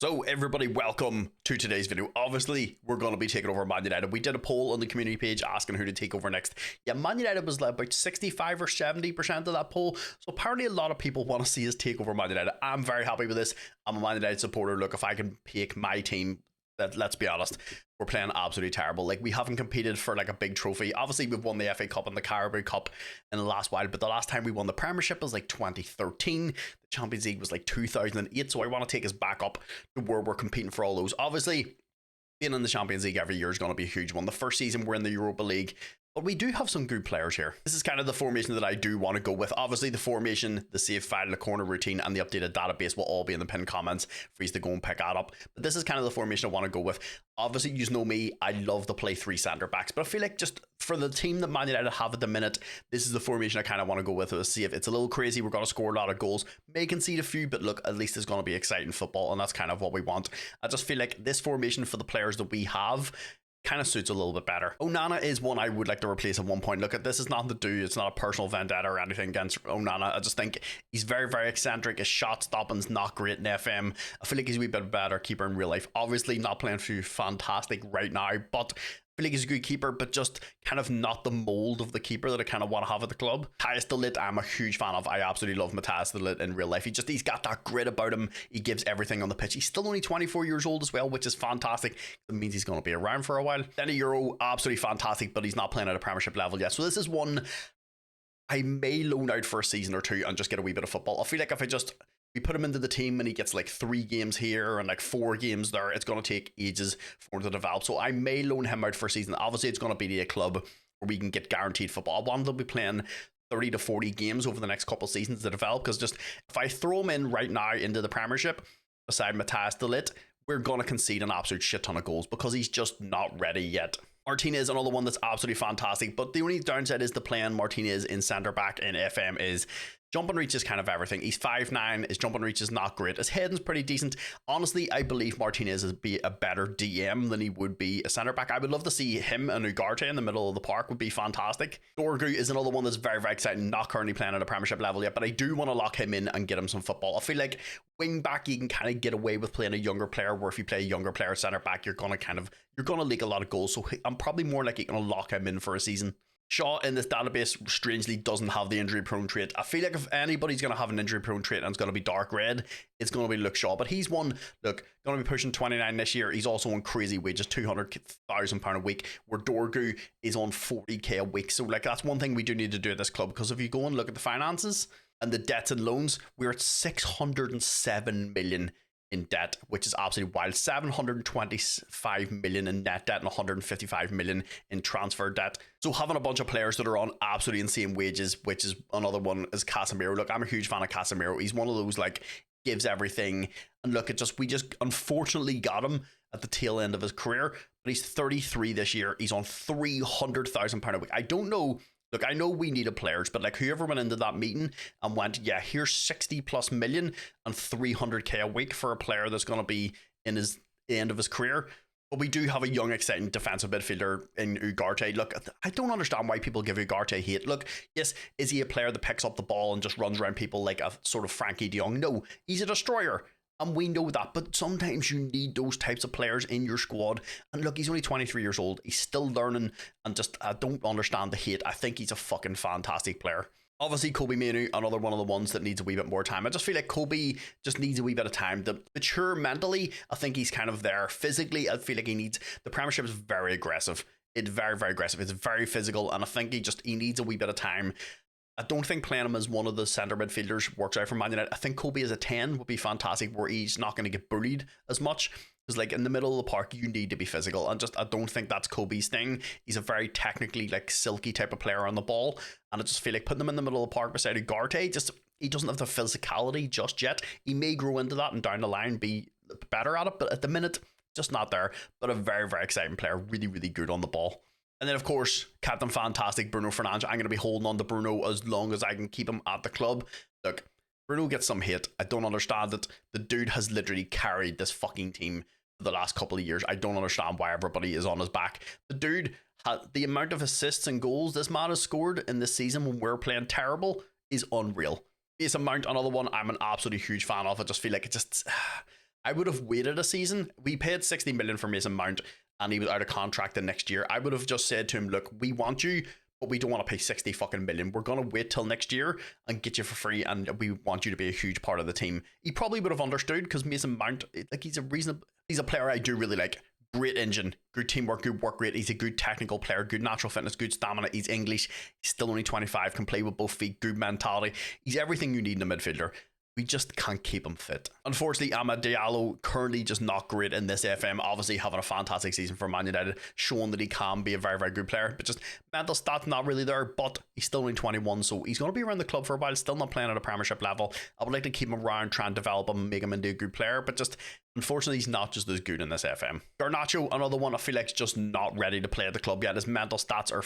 So everybody, welcome to today's video. Obviously, we're going to be taking over Man United. We did a poll on the community page asking who to take over next. Yeah, Man United was led about 65 or 70% of that poll. So apparently a lot of people want to see us take over Man United. I'm very happy with this. I'm a Man United supporter. Look, if I can pick my team, let's be honest, we're playing absolutely terrible. Like, we haven't competed for like a big trophy. Obviously, we've won the FA Cup and the Carabao Cup in the last while, but the last time we won the Premiership was like 2013. The Champions League was like 2008. So I want to take us back up to where we're competing for all those. Obviously, being in the Champions League every year is going to be a huge one. The first season we're in the Europa League, but we do have some good players here. This is kind of the formation that I do want to go with. Obviously, the formation, the save file, the corner routine, and the updated database will all be in the pinned comments for you to go and pick that up. But this is kind of the formation I want to go with. Obviously, you know me, I love to play three centre backs, but I feel like just for the team that Man United have at the minute, this is the formation I kind of want to go with. Let's see if it's a little crazy. We're going to score a lot of goals, may concede a few, but look, at least it's going to be exciting football, and that's kind of what we want. I just feel like this formation for the players that we have kind of suits a little bit better. Onana is one I would like to replace at one point. Look, this is nothing to do. It's not a personal vendetta or anything against Onana. I just think he's very, very eccentric. His shot stopping's not great in FM. I feel like he's a wee bit better keeper in real life. Obviously, not playing for you fantastic right now, but I feel like he's a good keeper, but just kind of not the mold of the keeper that I kind of want to have at the club. Matthijs de Ligt, I'm a huge fan of. I absolutely love Matthijs de Ligt in real life. He's got that grit about him. He gives everything on the pitch. He's still only 24 years old as well, which is fantastic. That means he's going to be around for a while. Then a Euro, absolutely fantastic, but he's not playing at a Premiership level yet. So this is one I may loan out for a season or two and just get a wee bit of football. I feel like if we put him into the team and he gets like 3 games here and like 4 games there, it's going to take ages for him to develop. So I may loan him out for a season. Obviously, it's going to be a club where we can get guaranteed football. I want him to be playing 30 to 40 games over the next couple of seasons to develop, because just if I throw him in right now into the Premiership beside Matthijs de Ligt, we're going to concede an absolute shit ton of goals because he's just not ready yet. Martinez, another one that's absolutely fantastic, but the only downside is the playing Martinez in centre back in FM is jump and reach is kind of everything. He's 5'9", his jump and reach is not great. His heading's pretty decent. Honestly, I believe Martinez would be a better DM than he would be a centre back. I would love to see him and Ugarte in the middle of the park, would be fantastic. Dorgu is another one that's very, very exciting, not currently playing at a Premiership level yet, but I do want to lock him in and get him some football. I feel like wing back, you can kind of get away with playing a younger player, where if you play a younger player centre back, you're going to leak a lot of goals. So I'm probably more likely going to lock him in for a season. Shaw in this database strangely doesn't have the injury prone trait. I feel like if anybody's going to have an injury prone trait and it's going to be dark red, it's going to be Luke Shaw. But he's going to be pushing 29 this year. He's also on crazy wages, £200,000 a week, where Dorgu is on 40k a week. So like, that's one thing we do need to do at this club, because if you go and look at the finances and the debts and loans, we're at 607 million in debt, which is absolutely wild. 725 million in net debt and 155 million in transfer debt. So having a bunch of players that are on absolutely insane wages, which is another one, is Casemiro. Look, I'm a huge fan of Casemiro. He's one of those, like, gives everything. And look, we just unfortunately got him at the tail end of his career, but he's 33 this year. He's on £300,000 a week. I don't know. Look, I know we needed players, but like, whoever went into that meeting and went, yeah, here's 60 plus million and 300k a week for a player that's going to be in the end of his career. But we do have a young, exciting defensive midfielder in Ugarte. Look, I don't understand why people give Ugarte hate. Look, yes, is he a player that picks up the ball and just runs around people like a sort of Frankie de Jong? No, he's a destroyer. And we know that, but sometimes you need those types of players in your squad. And look, he's only 23 years old. He's still learning, and just, I don't understand the hate. I think he's a fucking fantastic player. Obviously, Kobe Mainoo, another one of the ones that needs a wee bit more time. I just feel like Kobe just needs a wee bit of time to mature mentally. I think he's kind of there. Physically, I feel like the Premiership is very aggressive. It's very, very aggressive. It's very physical, and I think he needs a wee bit of time. I don't think playing him as one of the centre midfielders works out for Man United. I think Kobe as a 10 would be fantastic, where he's not going to get bullied as much. Because like, in the middle of the park, you need to be physical. And I don't think that's Kobe's thing. He's a very technically, like, silky type of player on the ball. And I just feel like putting him in the middle of the park beside Ugarte, he doesn't have the physicality just yet. He may grow into that and down the line be better at it. But at the minute, just not there. But a very, very exciting player. Really, really good on the ball. And then, of course, Captain Fantastic, Bruno Fernandes. I'm going to be holding on to Bruno as long as I can keep him at the club. Look, Bruno gets some hate. I don't understand it. The dude has literally carried this fucking team for the last couple of years. I don't understand why everybody is on his back. The dude, the amount of assists and goals this man has scored in this season when we're playing terrible is unreal. Mason Mount, another one I'm an absolutely huge fan of. I just feel like I would have waited a season. We paid 60 million for Mason Mount and he was out of contract the next year. I would have just said to him, look, we want you, but we don't want to pay 60 fucking million. We're going to wait till next year and get you for free, and we want you to be a huge part of the team. He probably would have understood, because Mason Mount, like, he's a player I do really like. Great engine, good teamwork, good work rate. He's a good technical player, good natural fitness, good stamina. He's English. He's still only 25, can play with both feet, good mentality. He's everything you need in a midfielder. We just can't keep him fit. Unfortunately, Amad Diallo currently just not great in this FM. Obviously having a fantastic season for Man United, showing that he can be a very, very good player, but just mental stats not really there. But he's still only 21, so he's going to be around the club for a while, still not playing at a Premiership level. I would like to keep him around, try and develop him, make him into a good player, but just unfortunately he's not just as good in this FM. Garnacho, another one I feel like is just not ready to play at the club yet. His mental stats are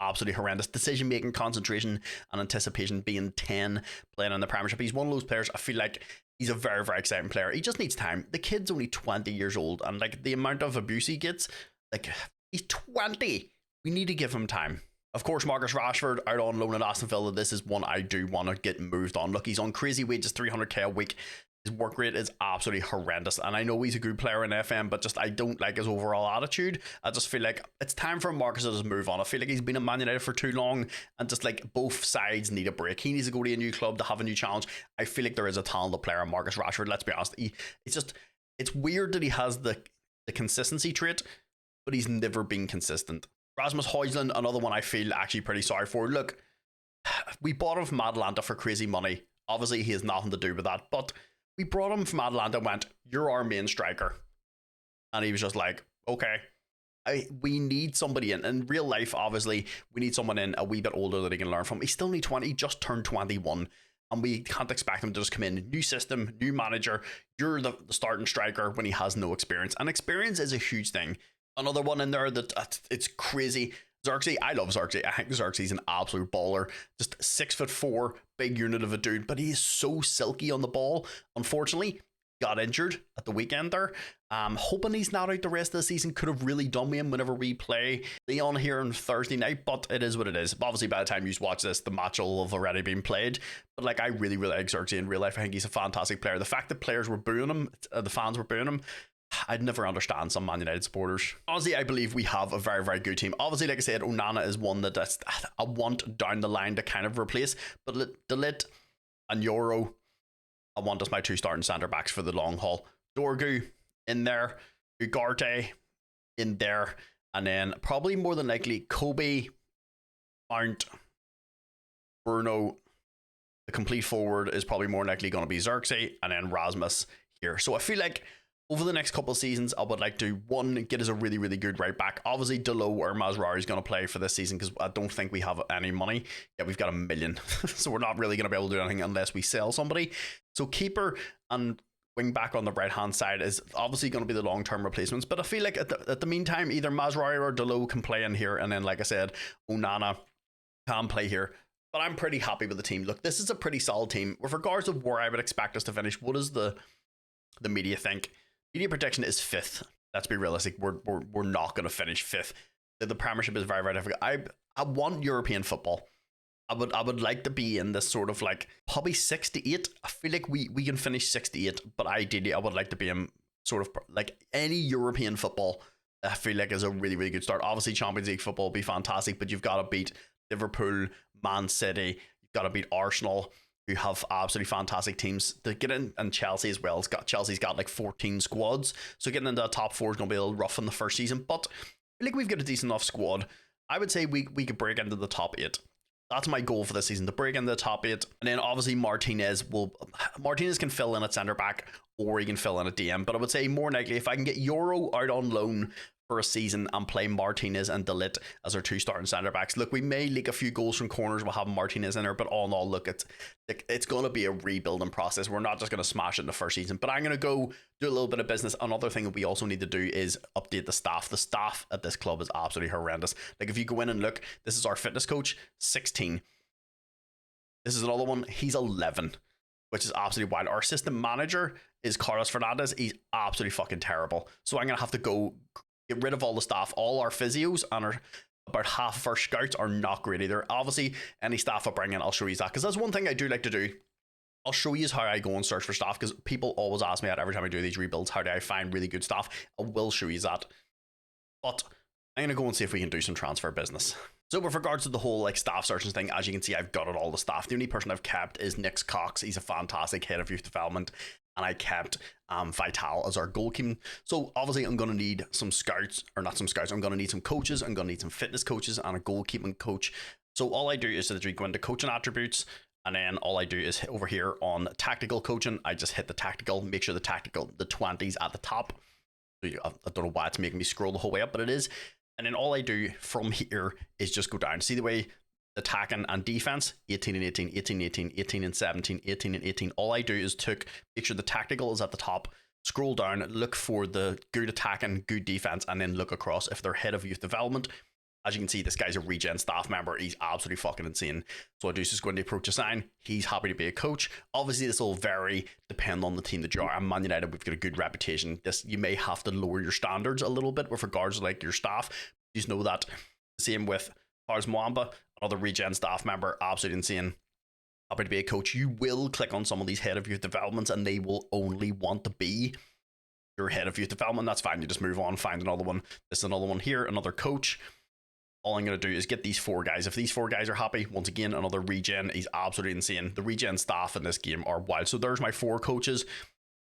absolutely horrendous. Decision making, concentration, and anticipation being 10 playing in the Premiership. He's one of those players, I feel like he's a very, very exciting player. He just needs time. The kid's only 20 years old, and like the amount of abuse he gets, like, he's 20. We need to give him time. Of course, Marcus Rashford out on loan at Aston Villa. This is one I do want to get moved on. Look, he's on crazy wages, 300k a week. His work rate is absolutely horrendous, and I know he's a good player in FM, but just I don't like his overall attitude. I just feel like it's time for Marcus to just move on. I feel like he's been at Man United for too long, and just like both sides need a break. He needs to go to a new club to have a new challenge. I feel like there is a talented player in Marcus Rashford. Let's be honest. It's weird that he has the consistency trait, but he's never been consistent. Rasmus Højlund, another one I feel actually pretty sorry for. Look, we bought him from Atalanta for crazy money. Obviously, he has nothing to do with that, but we brought him from Atalanta and went, you're our main striker. And he was just like, okay, we need somebody in real life. Obviously, we need someone in a wee bit older that he can learn from. He's still only 20, he just turned 21. And we can't expect him to just come in, new system, new manager. You're the starting striker when he has no experience. And experience is a huge thing. Another one in there that it's crazy. Xerxes, I love Xerxes. I think Xerxes is an absolute baller. Just 6'4", big unit of a dude, but he is so silky on the ball. Unfortunately, got injured at the weekend there. Hoping he's not out the rest of the season. Could have really done with him whenever we play Leon here on Thursday night, but it is what it is. Obviously, by the time you watch this, the match will have already been played. But like, I really, really like Xerxes in real life. I think he's a fantastic player. The fact that players were booing him, the fans were booing him, I'd never understand some Man United supporters. Honestly, I believe we have a very, very good team. Obviously, like I said, Onana is one that I want down the line to kind of replace. But De Ligt and Euro, I want as my two starting centre backs for the long haul. Dorgu in there, Ugarte in there, and then probably more than likely Kobe, Mount, Bruno. The complete forward is probably more likely going to be Xerxes, and then Rasmus here. So I feel like over the next couple of seasons, I would like to, one, get us a really, really good right back. Obviously, Delo or Mazraoui is going to play for this season because I don't think we have any money. Yeah, we've got $1 million. So we're not really going to be able to do anything unless we sell somebody. So keeper and wing back on the right-hand side is obviously going to be the long-term replacements. But I feel like at the meantime, either Mazraoui or Delo can play in here. And then, like I said, Onana can play here. But I'm pretty happy with the team. Look, this is a pretty solid team. With regards to where I would expect us to finish, what does the media think? Media prediction is 5th. Let's be realistic. We're not going to finish 5th. The Premiership is very, very difficult. I want European football. I would like to be in this sort of like probably 6 to 8. I feel like we can finish 6 to 8, but ideally I would like to be in sort of like any European football. I feel like is a really, really good start. Obviously, Champions League football will be fantastic, but you've got to beat Liverpool, Man City. You've got to beat Arsenal, who have absolutely fantastic teams to get in, and Chelsea as well. Chelsea's got like 14 squads, so getting into the top 4 is going to be a little rough in the first season, but I feel like we've got a decent enough squad. I would say we could break into the top 8. That's my goal for this season, to break into the top 8. And then obviously Martinez can fill in at centre back, or he can fill in at DM, but I would say more likely if I can get Euro out on loan for a season and play Martinez and De Ligt as our 2 starting centre backs. Look, we may leak a few goals from corners. We'll have Martinez in there, but all in all, look, it's going to be a rebuilding process. We're not just going to smash it in the first season, but I'm going to go do a little bit of business. Another thing that we also need to do is update the staff. The staff at this club is absolutely horrendous. Like, if you go in and look, this is our fitness coach, 16. This is another one, he's 11, which is absolutely wild. Our assistant manager is Carlos Fernandez. He's absolutely fucking terrible. So I'm going to have to go get rid of all the staff. All our physios and about half of our scouts are not great either. Obviously, any staff I bring in, I'll show you that, because that's one thing I do like to do. I'll show you how I go and search for stuff, because people always ask me that every time I do these rebuilds. How do I find really good stuff? I will show you that. But I'm going to go and see if we can do some transfer business. So with regards to the whole like staff searching thing, as you can see, I've got all the staff. The only person I've kept is Nick Cox. He's a fantastic head of youth development. And I kept Vital as our goalkeeping. So obviously I'm going to need some scouts, or not some scouts. I'm going to need some coaches. I'm going to need some fitness coaches and a goalkeeping coach. So all I do is that we go into coaching attributes. And then all I do is hit over here on tactical coaching. I just hit the tactical, make sure the 20's at the top. I don't know why it's making me scroll the whole way up, but it is. And then all I do from here is just go down. See the way attacking and defense, 18 and 18, 18 and 18, 18 and 17, 18 and 18. All I do is make sure the tactical is at the top, scroll down, look for the good attacking, good defense, and then look across if they're head of youth development. As you can see, this guy's a regen staff member. He's absolutely fucking insane. So I do just go into approach a sign. He's happy to be a coach. Obviously, this will vary depending on the team that you are. And Man United, we've got a good reputation. You may have to lower your standards a little bit with regards to like your staff. Just know that. Same with Lars Mwamba, another regen staff member, absolutely insane. Happy to be a coach. You will click on some of these head of youth developments and they will only want to be your head of youth development. That's fine. You just move on, find another one. This is another one here, another coach. All I'm going to do is get these 4 guys. If these 4 guys are happy, once again, another regen. He's absolutely insane. The regen staff in this game are wild. So there's my 4 coaches.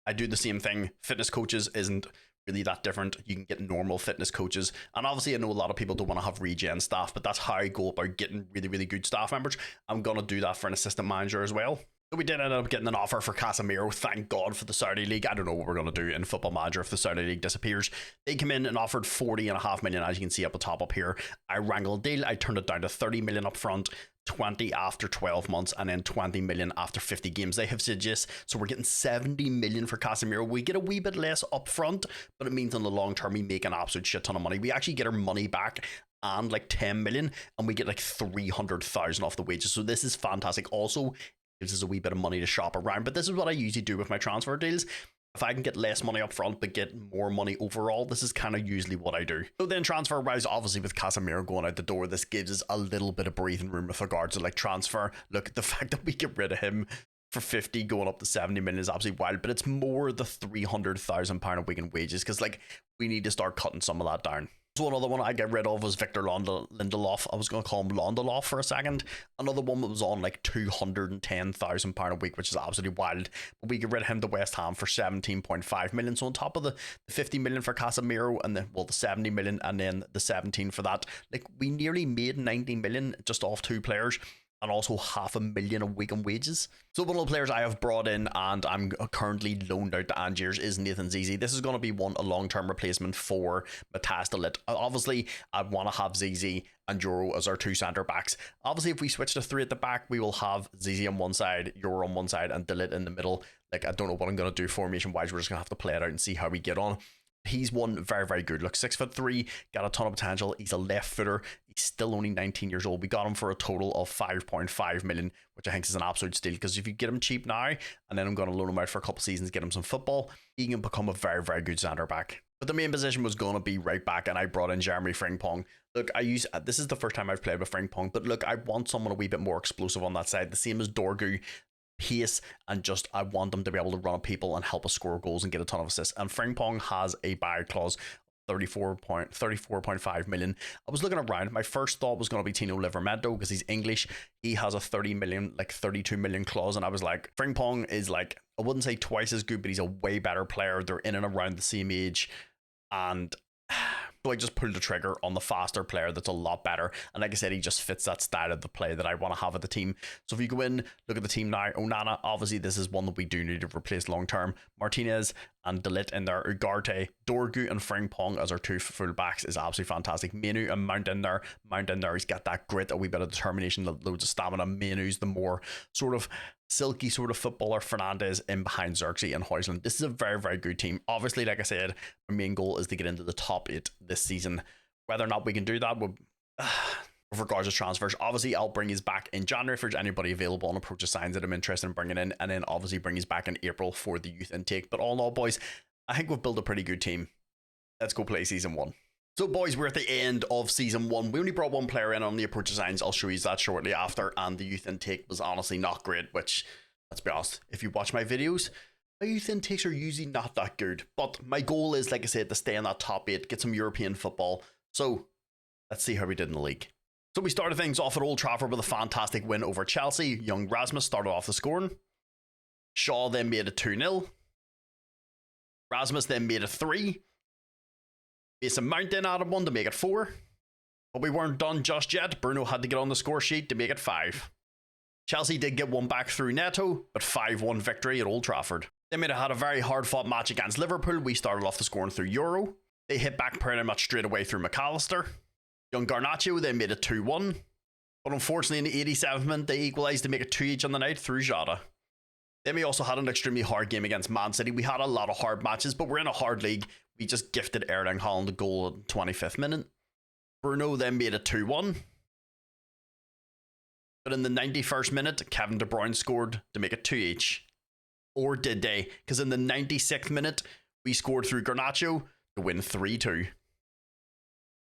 I do the same thing. Fitness coaches isn't really that different. You can get normal fitness coaches. And obviously, I know a lot of people don't want to have regen staff, but that's how I go about getting really, really good staff members. I'm going to do that for an assistant manager as well. So we did end up getting an offer for Casemiro. Thank God for the Saudi League. I don't know what we're going to do in Football Manager if the Saudi League disappears. They came in and offered 40.5 million, as you can see up the top up here. I wrangled a deal. I turned it down to 30 million up front, 20 after 12 months, and then 20 million after 50 games. They have said yes. So we're getting 70 million for Casemiro. We get a wee bit less up front, but it means in the long term we make an absolute shit ton of money. We actually get our money back and like 10 million, and we get like 300,000 off the wages. So this is fantastic. Also, gives us a wee bit of money to shop around, but this is what I usually do with my transfer deals. If I can get less money up front but get more money overall, this is kind of usually what I do. So then transfer wise, obviously with Casemiro going out the door, this gives us a little bit of breathing room with regards to like transfer. Look, the fact that we get rid of him for 50 going up to 70 million is absolutely wild, but it's more the £300,000 a week in wages, because like we need to start cutting some of that down. So another one I get rid of was Victor Lindelof. I was going to call him Londelof for a second. Another one that was on like £210,000 a week, which is absolutely wild. But we get rid of him to West Ham for 17.5 million. So on top of the 50 million for Casemiro and the 70 million and then the 17 for that, like we nearly made 90 million just off 2 players. And also $500,000 a week in wages. So one of the players I have brought in and I'm currently loaned out to Angiers is Nathan Zizi. This is going to be a long-term replacement for Matthias de Ligt. Obviously, I want to have Zizi and Euro as our 2 centre backs. Obviously, if we switch to 3 at the back, we will have Zizi on one side, Euro on one side, and de Ligt in the middle. Like, I don't know what I'm going to do formation-wise. We're just going to have to play it out and see how we get on. He's one very, very good. Look, 6'3", got a ton of potential. He's a left footer. He's still only 19 years old. We got him for a total of 5.5 million, which I think is an absolute steal, because if you get him cheap now, and then I'm going to loan him out for a couple seasons, get him some football, he can become a very, very good centre back. But the main position was going to be right back, and I brought in Jeremy Frimpong. Look, this is the first time I've played with Frimpong, but look, I want someone a wee bit more explosive on that side, the same as Dorgu. Pace, and just I want them to be able to run at people and help us score goals and get a ton of assists. And Frimpong has a buy clause 34.5 million. I was looking around. My first thought was going to be Tino Livramento because he's English. He has a 30 million, like 32 million clause, and I was like, Frimpong is like, I wouldn't say twice as good, but he's a way better player. They're in and around the same age, and so I just pulled the trigger on the faster player that's a lot better. And like I said, he just fits that style of the play that I want to have at the team. So if you go in, look at the team now, Onana, obviously this is one that we do need to replace long term. Martinez and de Ligt in there, Ugarte, Dorgu and Frimpong as our 2 full backs is absolutely fantastic. Manu and Mount in there. He's got that grit, a wee bit of determination, loads of stamina. Manu's the more sort of silky sort of footballer. Fernandez in behind Xerxes and Højlund. This is a very, very good team. Obviously, like I said, our main goal is to get into the top 8 this season. Whether or not we can do that with regards to transfers, obviously I'll bring his back in January if there's anybody available on approach of signs that I'm interested in bringing in, and then obviously bring his back in April for the youth intake. But all in all, boys, I think we've built a pretty good team. Let's go play season 1. So boys, we're at the end of season 1. We only brought 1 player in on the approach designs. I'll show you that shortly after, and the youth intake was honestly not great, which Let's be honest, if you watch my videos, my youth intakes are usually not that good. But my goal is, like I said, to stay in that top 8, get some European football. So let's see how we did in the league. So we started things off at Old Trafford with a fantastic win over Chelsea. Young Rasmus started off the scoring. Shaw then made it 2-0. Rasmus then made it 3. Mason Mount then added 1 to make it 4. But we weren't done just yet. Bruno had to get on the score sheet to make it 5. Chelsea did get 1 back through Neto, but 5-1 victory at Old Trafford. Then we had a very hard-fought match against Liverpool. We started off the scoring through Euro. They hit back pretty much straight away through McAllister. Young Garnacho then made it 2-1. But unfortunately in the 87th minute, they equalised to make it 2 each on the night through Jota. Then we also had an extremely hard game against Man City. We had a lot of hard matches, but we're in a hard league. We just gifted Erling Haaland a goal at the 25th minute. Bruno then made it 2-1. But in the 91st minute, Kevin De Bruyne scored to make it 2 each. Or did they? Because in the 96th minute, we scored through Garnacho to win 3-2.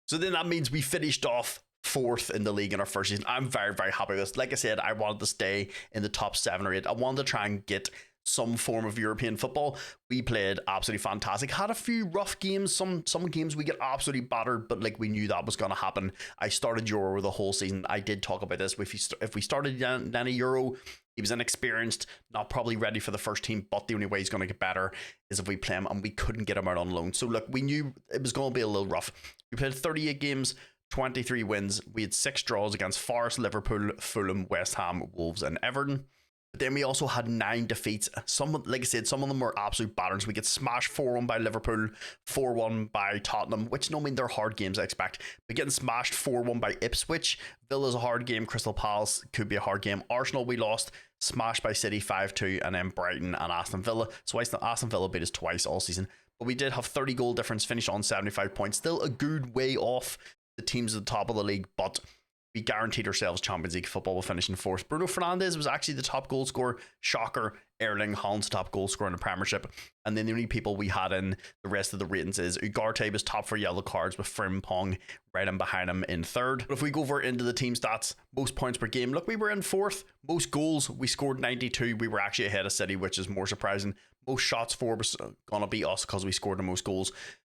So then that means we finished off 4th in the league in our first season. I'm very, very happy with this. Like I said, I wanted to stay in the top 7 or 8. I wanted to try and get some form of European football. We played absolutely fantastic. Had a few rough games. Some games we get absolutely battered, but like we knew that was going to happen. I started Euro the whole season. I did talk about this. If we started Danny Euro, he was inexperienced, not probably ready for the first team, but the only way he's going to get better is if we play him, and we couldn't get him out on loan. So look, we knew it was going to be a little rough. We played 38 games, 23 wins. We had 6 draws against Forest, Liverpool, Fulham, West Ham, Wolves and Everton. But then we also had 9 defeats. Some, like I said, some of them were absolute batters. We get smashed 4-1 by Liverpool, 4-1 by Tottenham, which no mean they're hard games, I expect. But getting smashed 4-1 by Ipswich. Villa's a hard game. Crystal Palace could be a hard game. Arsenal we lost, smashed by City 5-2, and then Brighton and Aston Villa. So Aston Villa beat us twice all season. But we did have 30 goal difference, finished on 75 points. Still a good way off the teams at the top of the league, but we guaranteed ourselves Champions League football. We'll finish in 4th. Bruno Fernandes was actually the top goal scorer. Shocker. Erling Haaland's top goal scorer in the Premiership. And then the only people we had in the rest of the ratings is Ugarte was top for yellow cards with Frimpong right in behind him in 3rd. But if we go over into the team stats, most points per game, look, we were in 4th. Most goals, we scored 92. We were actually ahead of City, which is more surprising. Most shots for was going to be us because we scored the most goals.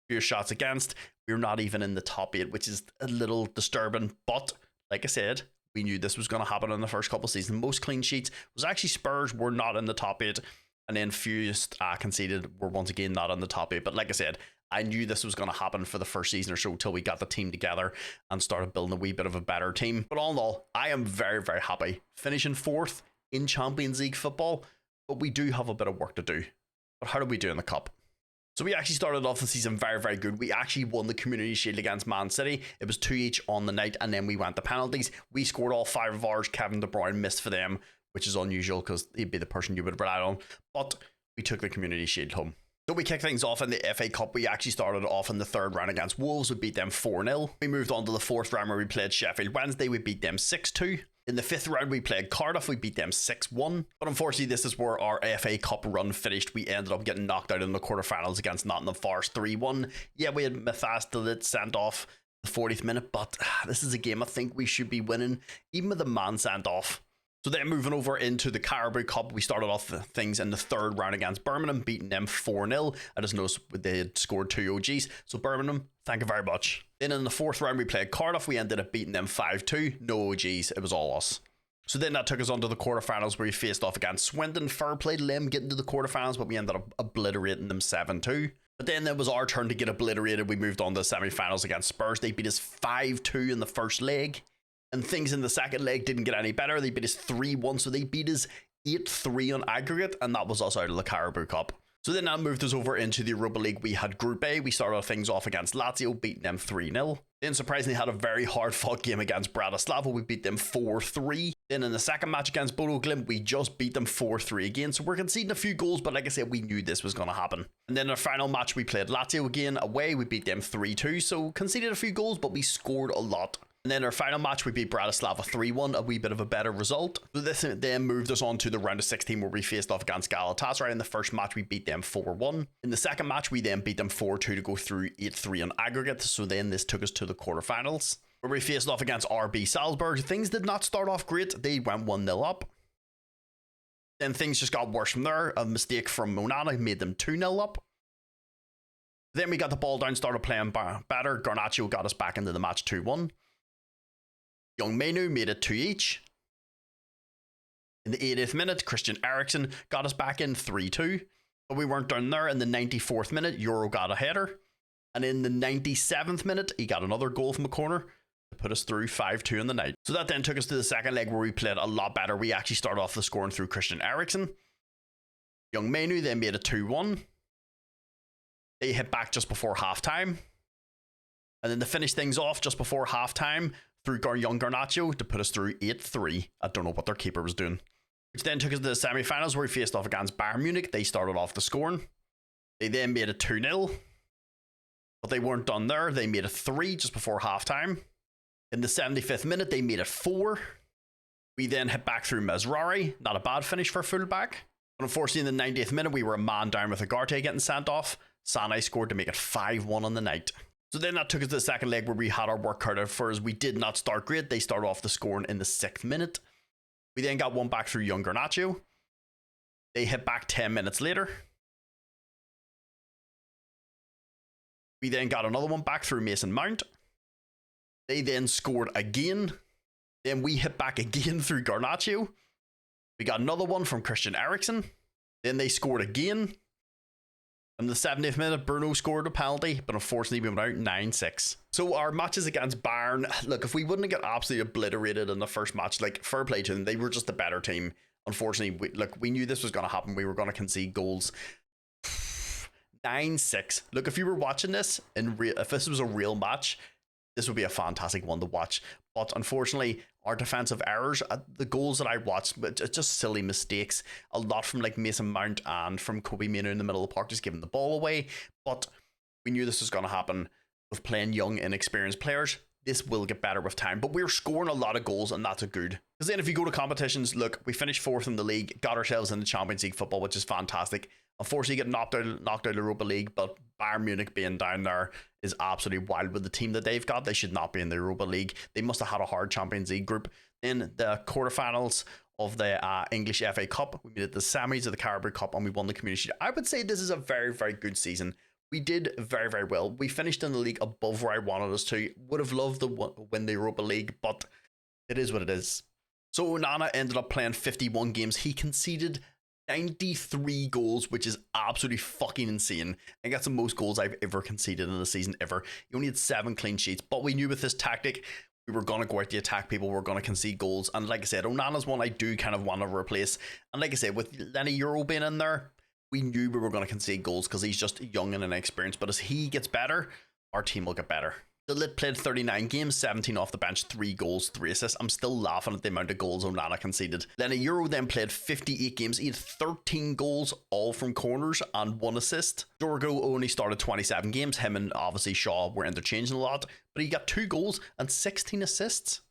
Fewer shots against. We're not even in the top 8, which is a little disturbing, but like I said, we knew this was going to happen in the first couple of seasons. Most clean sheets was actually Spurs were not in the top 8, and then fewest conceded were once again not in the top 8. But like I said, I knew this was going to happen for the first season or so until we got the team together and started building a wee bit of a better team. But all in all, I am very, very happy finishing 4th in Champions League football, but we do have a bit of work to do. But how did we do in the cup? So we actually started off the season very, very good. We actually won the Community Shield against Man City. It was 2 each on the night, and then we went to penalties. We scored all 5 of ours. Kevin De Bruyne missed for them, which is unusual because he'd be the person you would rely on. But we took the Community Shield home. So we kicked things off in the FA Cup. We actually started off in the 3rd round against Wolves. We beat them 4-0. We moved on to the 4th round where we played Sheffield Wednesday. We beat them 6-2. In the 5th round, we played Cardiff. We beat them 6-1. But unfortunately, this is where our FA Cup run finished. We ended up getting knocked out in the quarterfinals against Nottingham Forest 3-1. Yeah, we had Matthias de Ligt sent off the 40th minute, but this is a game I think we should be winning, even with the man sent off. So then moving over into the Carabao Cup, we started off things in the 3rd round against Birmingham, beating them 4-0. I just noticed they had scored 2 OGs. So Birmingham, thank you very much. Then in the 4th round, we played Cardiff. We ended up beating them 5-2. No OGs. It was all us. So then that took us on to the quarterfinals where we faced off against Swindon. Fair play to them getting to the quarterfinals, but we ended up obliterating them 7-2. But then it was our turn to get obliterated. We moved on to the semi-finals against Spurs. They beat us 5-2 in the first leg. And things in the second leg didn't get any better. They beat us 3-1, so they beat us 8-3 on aggregate, and that was us out of the Carabao Cup. So then that moved us over into the Europa League. We had Group A. We started things off against Lazio, beating them 3-0. Then surprisingly had a very hard-fought game against Bratislava. We beat them 4-3. Then in the second match against Bodo Glimt, we just beat them 4-3 again. So we're conceding a few goals, but like I said, we knew this was going to happen. And then in our final match, we played Lazio again away. We beat them 3-2. So conceded a few goals, but we scored a lot. And then our final match, we beat Bratislava 3-1, a wee bit of a better result. So this then moved us on to the round of 16 where we faced off against Galatasaray. In the first match, we beat them 4-1. In the second match, we then beat them 4-2 to go through 8-3 on aggregate. So then this took us to the quarterfinals, where we faced off against RB Salzburg. Things did not start off great. They went 1-0 up. Then things just got worse from there. A mistake from Onana made them 2-0 up. Then we got the ball down, started playing better. Garnacho got us back into the match 2-1. Young Menu made it 2 each. In the 80th minute, Christian Eriksen got us back in 3-2. But we weren't down there. In the 94th minute, Euro got a header. And in the 97th minute, he got another goal from a corner to put us through 5-2 in the night. So that then took us to the second leg where we played a lot better. We actually started off the scoring through Christian Eriksen. Young Menu then made it 2-1. They hit back just before half-time. And then to finish things off just before half-time through young Garnacho to put us through 8-3. I don't know what their keeper was doing. Which then took us to the semi-finals where we faced off against Bayern Munich. They started off the scoring. They then made it 2-0. But they weren't done there. They made it 3 just before halftime. In the 75th minute, they made it 4. We then hit back through Mazraoui. Not a bad finish for fullback. But unfortunately, in the 90th minute, we were a man down with Ugarte getting sent off. Sané scored to make it 5-1 on the night. So then that took us to the second leg where we had our work cut out for us. We did not start great. They started off the scoring in the 6th minute. We then got one back through young Garnacho. They hit back 10 minutes later. We then got another one back through Mason Mount. They then scored again. Then we hit back again through Garnacho. We got another one from Christian Eriksen. Then they scored again. In the 70th minute, Bruno scored a penalty, but unfortunately we went out 9-6. So our matches against Bayern, look, if we wouldn't get absolutely obliterated in the first match, like, fair play to them, they were just the better team. Unfortunately, we knew this was going to happen. We were going to concede goals. 9-6. Look, if you were watching this, if this was a real match, this would be a fantastic one to watch. But unfortunately, our defensive errors, the goals that I watched, just silly mistakes. A lot from like Mason Mount and from Kobe Mino in the middle of the park, just giving the ball away. But we knew this was going to happen with playing young, inexperienced players. This will get better with time. But we're scoring a lot of goals, and that's a good. Because then if you go to competitions, look, we finished 4th in the league, got ourselves in the Champions League football, which is fantastic. Unfortunately, get knocked out of Europa League, but Bayern Munich being down there is absolutely wild with the team that they've got. They should not be in the Europa League. They must have had a hard Champions League group. In the quarterfinals of the English FA Cup, we made it the semis of the Carabao Cup, and we won the Community Shield. I would say this is a very, very good season. We did very, very well. We finished in the league above where I wanted us to. Would have loved to win the Europa League, but it is what it is. So Onana ended up playing 51 games. He conceded 93 goals, which is absolutely fucking insane. And that's the most goals I've ever conceded in a season ever. He only had 7 clean sheets, but we knew with this tactic, we were going to go out to attack people, we're going to concede goals. And like I said, Onana's one I do kind of want to replace. And like I said, with Lenny Euro being in there, we knew we were going to concede goals because he's just young and inexperienced. But as he gets better, our team will get better. The Lit played 39 games, 17 off the bench, 3 goals, 3 assists. I'm still laughing at the amount of goals Onana conceded. Lenny Euro then played 58 games. He had 13 goals, all from corners, and 1 assist. Dorgo only started 27 games. Him and obviously Shaw were interchanging a lot, but he got 2 goals and 16 assists.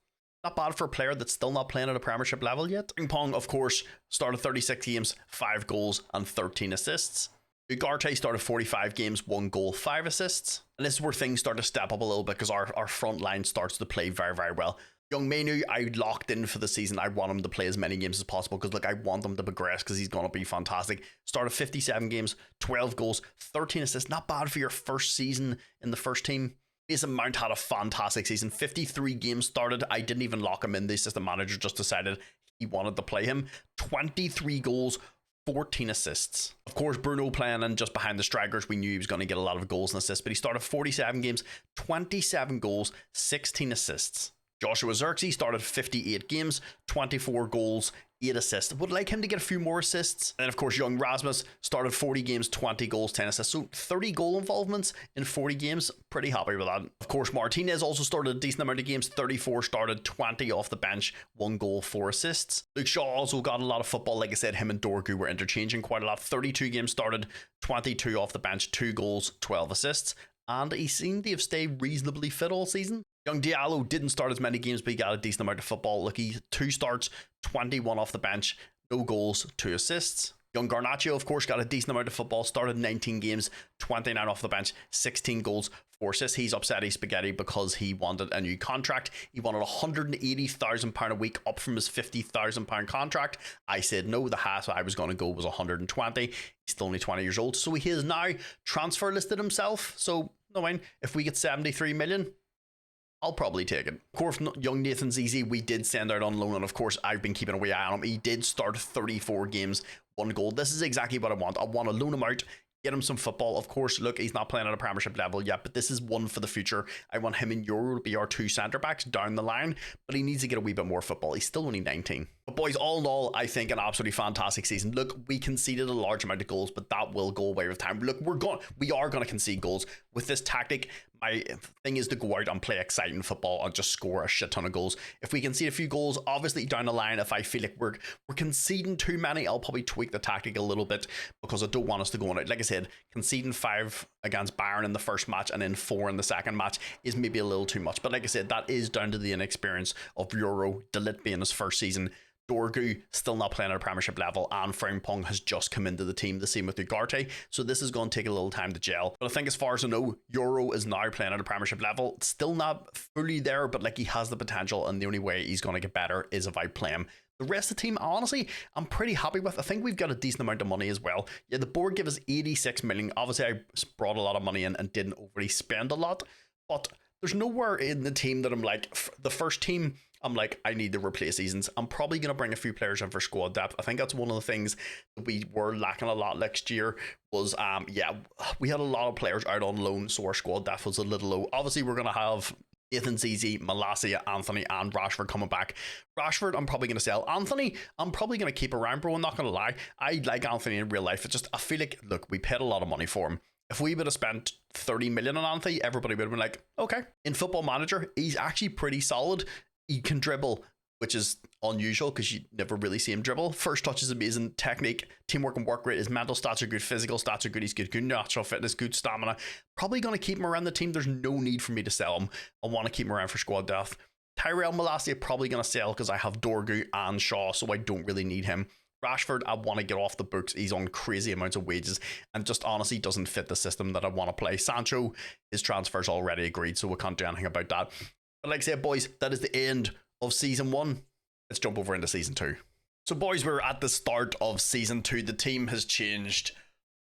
Not bad for a player that's still not playing at a Premiership level yet. Ping Pong, of course, started 36 games, 5 goals, and 13 assists. Ugarte started 45 games, 1 goal, 5 assists. And this is where things start to step up a little bit because our front line starts to play very, very well. Young Menu, I locked in for the season. I want him to play as many games as possible because, look, I want him to progress because he's going to be fantastic. Started 57 games, 12 goals, 13 assists. Not bad for your first season in the first team. Mason Mount had a fantastic season. 53 games started. I didn't even lock him in. The assistant manager just decided he wanted to play him. 23 goals, 14 assists. Of course, Bruno playing and just behind the strikers, we knew he was going to get a lot of goals and assists, but he started 47 games, 27 goals, 16 assists. Joshua Zirkzee started 58 games, 24 goals, 8 assists. Would like him to get a few more assists. And of course, young Rasmus started 40 games, 20 goals, 10 assists. So 30 goal involvements in 40 games. Pretty happy with that. Of course, Martinez also started a decent amount of games. 34 started, 20 off the bench, 1 goal, 4 assists. Luke Shaw also got a lot of football. Like I said, him and Dorgu were interchanging quite a lot. 32 games started, 22 off the bench, 2 goals, 12 assists. And he seemed to have stayed reasonably fit all season. Young Diallo didn't start as many games, but he got a decent amount of football. Look, he 2 starts, 21 off the bench, no goals, 2 assists. Young Garnacho, of course, got a decent amount of football, started 19 games, 29 off the bench, 16 goals, 4 assists. He's upset his spaghetti because he wanted a new contract. He wanted £180,000 a week, up from his £50,000 contract. I said no, the highest I was going to go was 120. He's still only 20 years old, so he is now transfer listed himself. So, no mind, if we get 73 million, I'll probably take it. Of course, young Nathan Zizi, we did send out on loan, and of course, I've been keeping a wee eye on him. He did start 34 games, 1 goal. This is exactly what I want. I want to loan him out, get him some football. Of course, look, he's not playing at a Premiership level yet, but this is one for the future. I want him and Euro to be our 2 centre-backs down the line, but he needs to get a wee bit more football. He's still only 19. But boys, all in all, I think an absolutely fantastic season. Look, we conceded a large amount of goals, but that will go away with time. Look, we are going to concede goals. With this tactic, my thing is to go out and play exciting football and just score a shit ton of goals. If we concede a few goals, obviously down the line, if I feel like we're conceding too many, I'll probably tweak the tactic a little bit, because I don't want us to go on out. Like I said, conceding 5 against Bayern in the first match and then 4 in the second match is maybe a little too much. But like I said, that is down to the inexperience of Euro, De Ligt being his first season, Dorgu still not playing at a Premiership level, and Frimpong has just come into the team, the same with Ugarte, so this is going to take a little time to gel. But I think as far as I know, Euro is now playing at a Premiership level, still not fully there, but like he has the potential, and the only way he's going to get better is if I play him. The rest of the team, honestly, I'm pretty happy with. I think we've got a decent amount of money as well. Yeah, the board gave us 86 million. Obviously, I brought a lot of money in and didn't overly spend a lot, but there's nowhere in the team that I'm like, the first team, I'm like, I need to replace seasons. I'm probably going to bring a few players in for squad depth. I think that's one of the things that we were lacking a lot next year was, we had a lot of players out on loan, so our squad depth was a little low. Obviously, we're going to have Nathan Zizi, Malacia, Anthony, and Rashford coming back. Rashford, I'm probably going to sell. Anthony, I'm probably going to keep around, bro. I'm not going to lie. I like Anthony in real life. It's just, I feel like, look, we paid a lot of money for him. If we would have spent 30 million on Anthony, everybody would have been like, okay. In Football Manager, he's actually pretty solid. He can dribble, which is unusual because you never really see him dribble. First touch is amazing. Technique, teamwork and work rate. His mental stats are good. Physical stats are good. He's good natural fitness, good stamina. Probably going to keep him around the team. There's no need for me to sell him. I want to keep him around for squad depth. Tyrell Malacia probably going to sell because I have Dorgu and Shaw, so I don't really need him. Rashford, I want to get off the books. He's on crazy amounts of wages and just honestly doesn't fit the system that I want to play. Sancho, his transfer's already agreed, so we can't do anything about that. But like I said, boys, that is the end of season 1. Let's jump over into season 2. So boys, we're at the start of season 2. The team has changed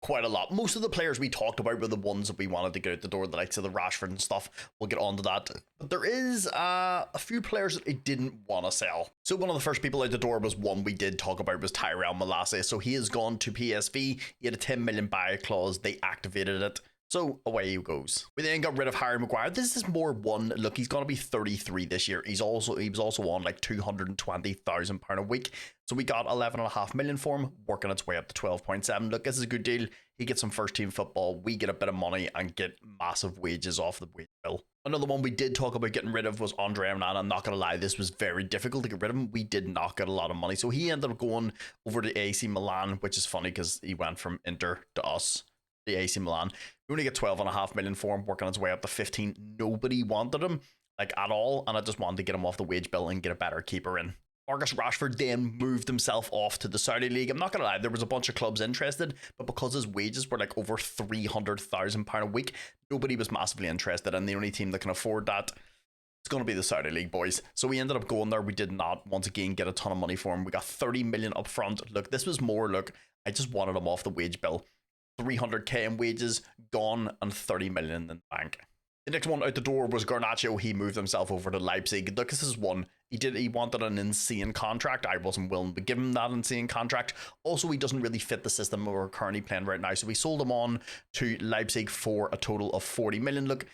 quite a lot. Most of the players we talked about were the ones that we wanted to get out the door, the likes of the Rashford and stuff. We'll get on to that. But there is a few players that I didn't want to sell. So one of the first people out the door was one we did talk about, was Tyrell Malacia. So he has gone to PSV. He had a 10 million buy clause. They activated it. So away he goes. We then got rid of Harry Maguire. This is more one. Look, he's going to be 33 this year. He was also on like £220,000 a week. So we got 11.5 million for him, working its way up to 12.7. Look, this is a good deal. He gets some first team football. We get a bit of money and get massive wages off the wage bill. Another one we did talk about getting rid of was Andre Onana. I'm not going to lie, this was very difficult to get rid of him. We did not get a lot of money. So he ended up going over to AC Milan, which is funny because he went from Inter to us, the AC Milan. We only get 12.5 million for him, working his way up to 15. Nobody wanted him, like, at all, and I just wanted to get him off the wage bill and get a better keeper in. Marcus Rashford then moved himself off to the Saudi League. I'm not going to lie, there was a bunch of clubs interested, but because his wages were like over £300,000 a week, nobody was massively interested, and the only team that can afford that is going to be the Saudi League, boys. So we ended up going there. We did not, once again, get a ton of money for him. We got 30 million up front. Look, this was more, look, I just wanted him off the wage bill. 300k in wages gone and 30 million in the bank. The next one out the door was Garnacho. He moved himself over to Leipzig. Look, this is one. He wanted an insane contract. I wasn't willing to give him that insane contract. Also, he doesn't really fit the system we're currently playing right now. So we sold him on to Leipzig for a total of 40 million. Look,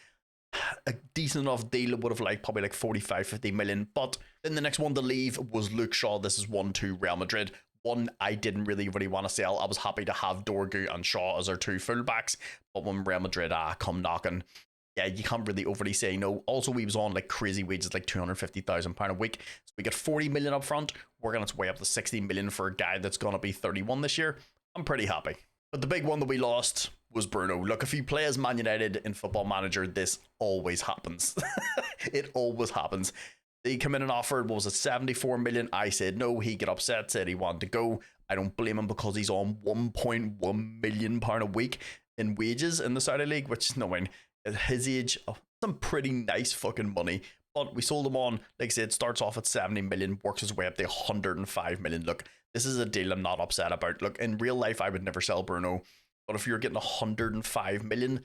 a decent enough deal. Would have liked probably like 45, 50 million. But then the next one to leave was Luke Shaw. This is one to Real Madrid. One I didn't really want to sell. I was happy to have Dorgu and Shaw as our 2 fullbacks, but when Real Madrid come knocking, yeah, you can't really overly say no. Also, we was on like crazy wages, like £250,000 a week. So we get 40 million up front, working its way up to 60 million for a guy that's going to be 31 this year. I'm pretty happy. But the big one that we lost was Bruno. Look, if you play as Man United in Football Manager, this always happens. It always happens. They come in and offered, what was it, 74 million? I said no. He got upset, said he wanted to go. I don't blame him because he's on £1.1 million a week in wages in the Saudi League, which is knowing at his age, some pretty nice fucking money. But we sold him on, like I said, starts off at 70 million, works his way up to 105 million. Look, this is a deal I'm not upset about. Look, in real life, I would never sell Bruno, but if you're getting 105 million,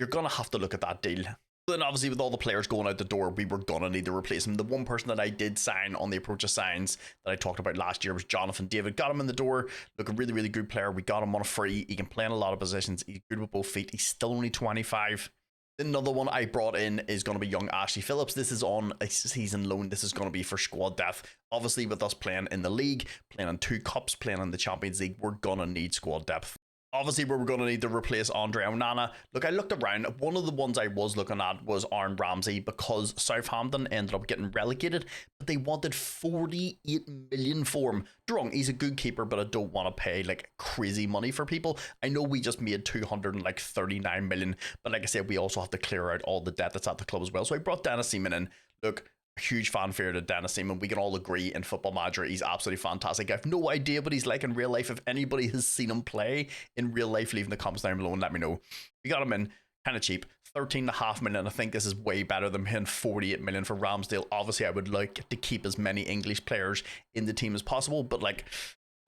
you're going to have to look at that deal. Then obviously with all the players going out the door, we were going to need to replace him. The one person that I did sign on the approach of signs that I talked about last year was Jonathan David. Got him in the door. Look, a really, really good player. We got him on a free. He can play in a lot of positions. He's good with both feet. He's still only 25. Another one I brought in is going to be young Ashley Phillips. This is on a season loan. This is going to be for squad depth. Obviously, with us playing in the league, playing in 2 cups, playing in the Champions League, we're going to need squad depth. Obviously, we're going to need to replace Andre Onana. Look, I looked around. One of the ones I was looking at was Aaron Ramsey because Southampton ended up getting relegated, but they wanted 48 million for him. Wrong, he's a good keeper, but I don't want to pay like crazy money for people. I know we just made 239 million, but like I said, we also have to clear out all the debt that's at the club as well. So I brought Dennis Seaman in. Look, huge fanfare to Dennis Seaman. We can all agree in Football Manager he's absolutely fantastic. I have no idea what he's like in real life. If anybody has seen him play in real life, leave in the comments down below and let me know. We got him in kind of cheap, 13.5 million. I think this is way better than paying 48 million for Ramsdale. Obviously I would like to keep as many English players in the team as possible, but like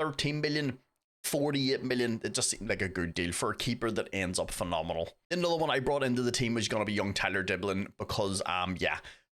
13 million, 48 million, it just seemed like a good deal for a keeper that ends up phenomenal. Another one I brought into the team was going to be young Tyler Diblin because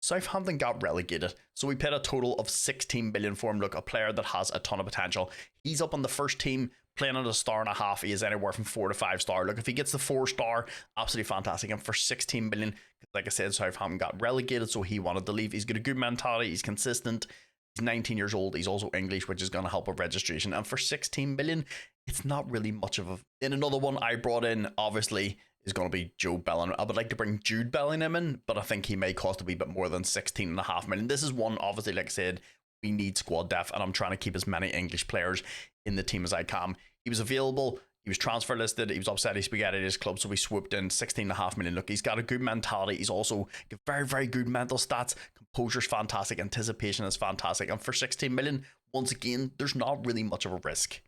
Southampton got relegated, so we paid a total of 16 million for him. Look, a player that has a ton of potential. He's up on the first team, playing at a 1.5 star. He is anywhere from 4 to 5 star. Look, if he gets the 4 star, absolutely fantastic. And for 16 million, like I said, Southampton got relegated, so he wanted to leave. He's got a good mentality. He's consistent. He's 19 years old. He's also English, which is going to help with registration. And for 16 million, it's not really much of a... Then another one I brought in, obviously, is going to be Jude Bellingham. I would like to bring Jude Bellingham in, but I think he may cost a wee bit more than 16.5 million. This is one, obviously, like I said, we need squad depth, and I'm trying to keep as many English players in the team as I can. He was available. He was transfer listed. He was upset he spaghetti at his club, so we swooped in 16.5 million. Look, he's got a good mentality. He's also got very, very good mental stats. Composure's fantastic. Anticipation is fantastic. And for 16 million, once again, there's not really much of a risk.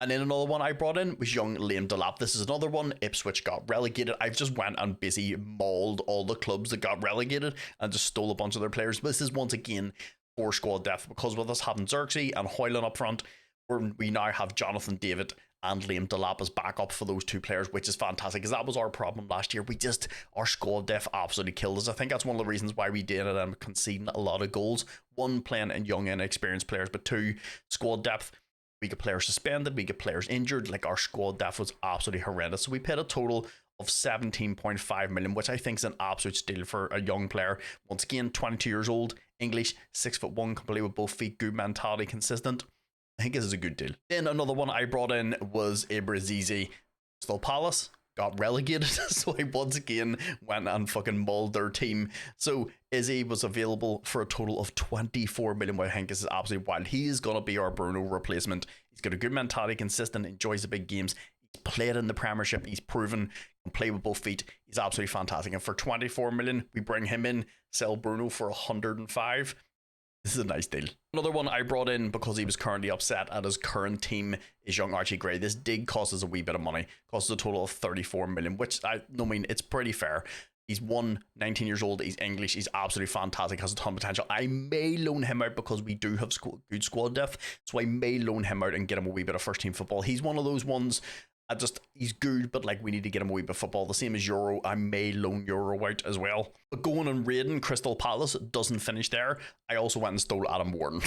And then another one I brought in was young Liam Delap. This is another one. Ipswich got relegated. I've just went and busy mauled all the clubs that got relegated and just stole a bunch of their players. But this is once again for squad depth, because with us having Xerxes and Hoyland up front, we now have Jonathan David and Liam Delap as backup for those 2 players, which is fantastic, because that was our problem last year. Our squad depth absolutely killed us. I think that's one of the reasons why we did it and conceding a lot of goals. 1, playing in young and experienced players, but 2, squad depth. We get players suspended, we get players injured. Like, our squad depth was absolutely horrendous. So we paid a total of 17.5 million, which I think is an absolute steal for a young player. Once again, 22 years old, English, 6'1", can play with both feet, good mentality, consistent. I think this is a good deal. Then another one I brought in was Ibrazizi. Crystal Palace got relegated, so I once again went and fucking mauled their team. So Izzy was available for a total of 24 million, which I think is absolutely wild. He is going to be our Bruno replacement. He's got a good mentality, consistent, enjoys the big games. He's played in the Premiership. He's proven can play with both feet. He's absolutely fantastic. And for 24 million, we bring him in, sell Bruno for 105. This is a nice deal. Another one I brought in because he was currently upset at his current team is young Archie Gray. This did cost us a wee bit of money. Cost us a total of 34 million, which it's pretty fair. He's 19 years old. He's English. He's absolutely fantastic. Has a ton of potential. I may loan him out because we do have good squad depth. So I may loan him out and get him a wee bit of first team football. He's one of those ones. He's good, but like, we need to get him a wee bit of football. The same as Euro. I may loan Euro out as well. But going and raiding Crystal Palace doesn't finish there. I also went and stole Adam Wharton.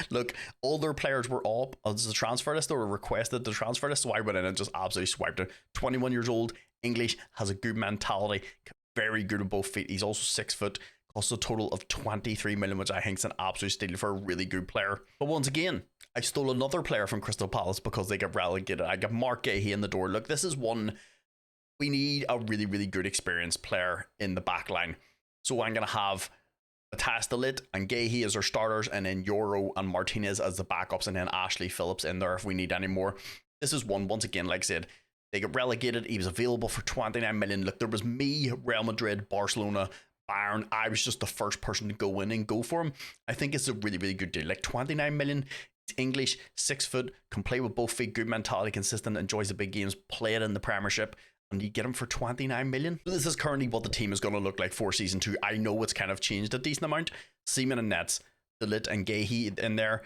Look, all their players were up as the transfer list, or requested the transfer list, so I went in and just absolutely swiped it. 21 years old, English, has a good mentality, very good at both feet. He's also 6 foot. Costs a total of 23 million, which I think is an absolute steal for a really good player. But once again, I stole another player from Crystal Palace because they got relegated. I got Mark Gahey in the door. Look, this is one, we need a really, really good experienced player in the back line. So I'm going to have Tastalit and Gahey as our starters, and then Euro and Martinez as the backups, and then Ashley Phillips in there if we need any more. This is one, once again, like I said, they got relegated. He was available for 29 million. Look, there was me, Real Madrid, Barcelona, Bayern. I was just the first person to go in and go for him. I think it's a really, really good deal. Like, 29 million He's English, 6 foot, can play with both feet, good mentality, consistent, enjoys the big games, played in the Premiership. And you get him for 29 million. This is currently what the team is going to look like for season 2. I know it's kind of changed a decent amount. Seaman and Nets, Delit and Gahey in there.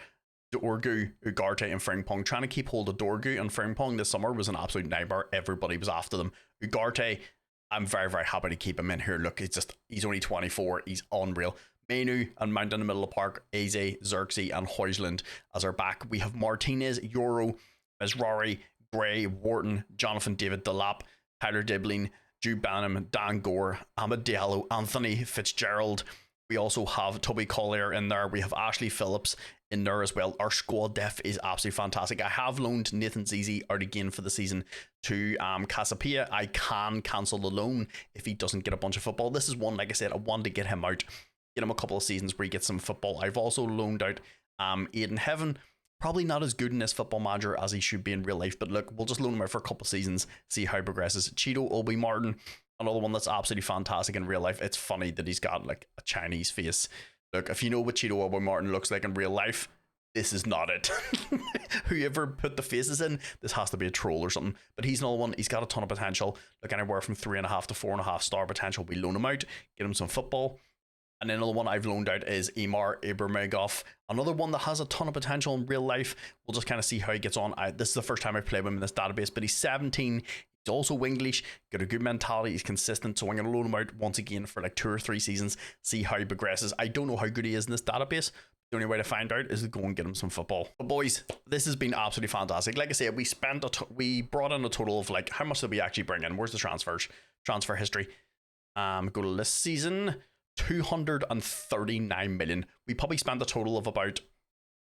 Dorgu, Ugarte, and Frimpong. Trying to keep hold of Dorgu and Frimpong this summer was an absolute nightmare. Everybody was after them. Ugarte, I'm very, very happy to keep him in here. Look, he's only 24. He's unreal. Menu and Mount in the middle of the park. Eze, Xerxes, and Huijsland as our back. We have Martinez, Euro, Mesrari, Gray, Wharton, Jonathan David, Delap, Tyler Diblin, Jude Banham, Dan Gore, Ahmed Diallo, Anthony Fitzgerald. We also have Toby Collier in there. We have Ashley Phillips in there as well. Our squad depth is absolutely fantastic. I have loaned Nathan Zizi out again for the season to Casapia. I can cancel the loan if he doesn't get a bunch of football. This is one, like I said, I wanted to get him out, get him a couple of seasons where he gets some football. I've also loaned out Aiden Heaven. Probably not as good in this Football Manager as he should be in real life, but look, we'll just loan him out for a couple of seasons, see how he progresses. Cheeto Obi Martin, another one that's absolutely fantastic in real life. It's funny that he's got like a Chinese face. Look, if you know what Cheeto Obi Martin looks like in real life, this is not it. Whoever put the faces in, this has to be a troll or something. But he's another one, he's got a ton of potential. Look, anywhere from 3.5 to 4.5 star potential. We loan him out, get him some football. And then another one I've loaned out is Emar Ibrahimov. Another one that has a ton of potential in real life. We'll just kind of see how he gets on. This is the first time I've played with him in this database, but he's 17. He's also English, got a good mentality, he's consistent. So I'm going to loan him out once again for like 2 or 3 seasons, see how he progresses. I don't know how good he is in this database. The only way to find out is to go and get him some football. But boys, this has been absolutely fantastic. Like I said, we brought in a total of like, how much did we actually bring in? Where's the transfer history? Go to this season. 239 million. We probably spent a total of about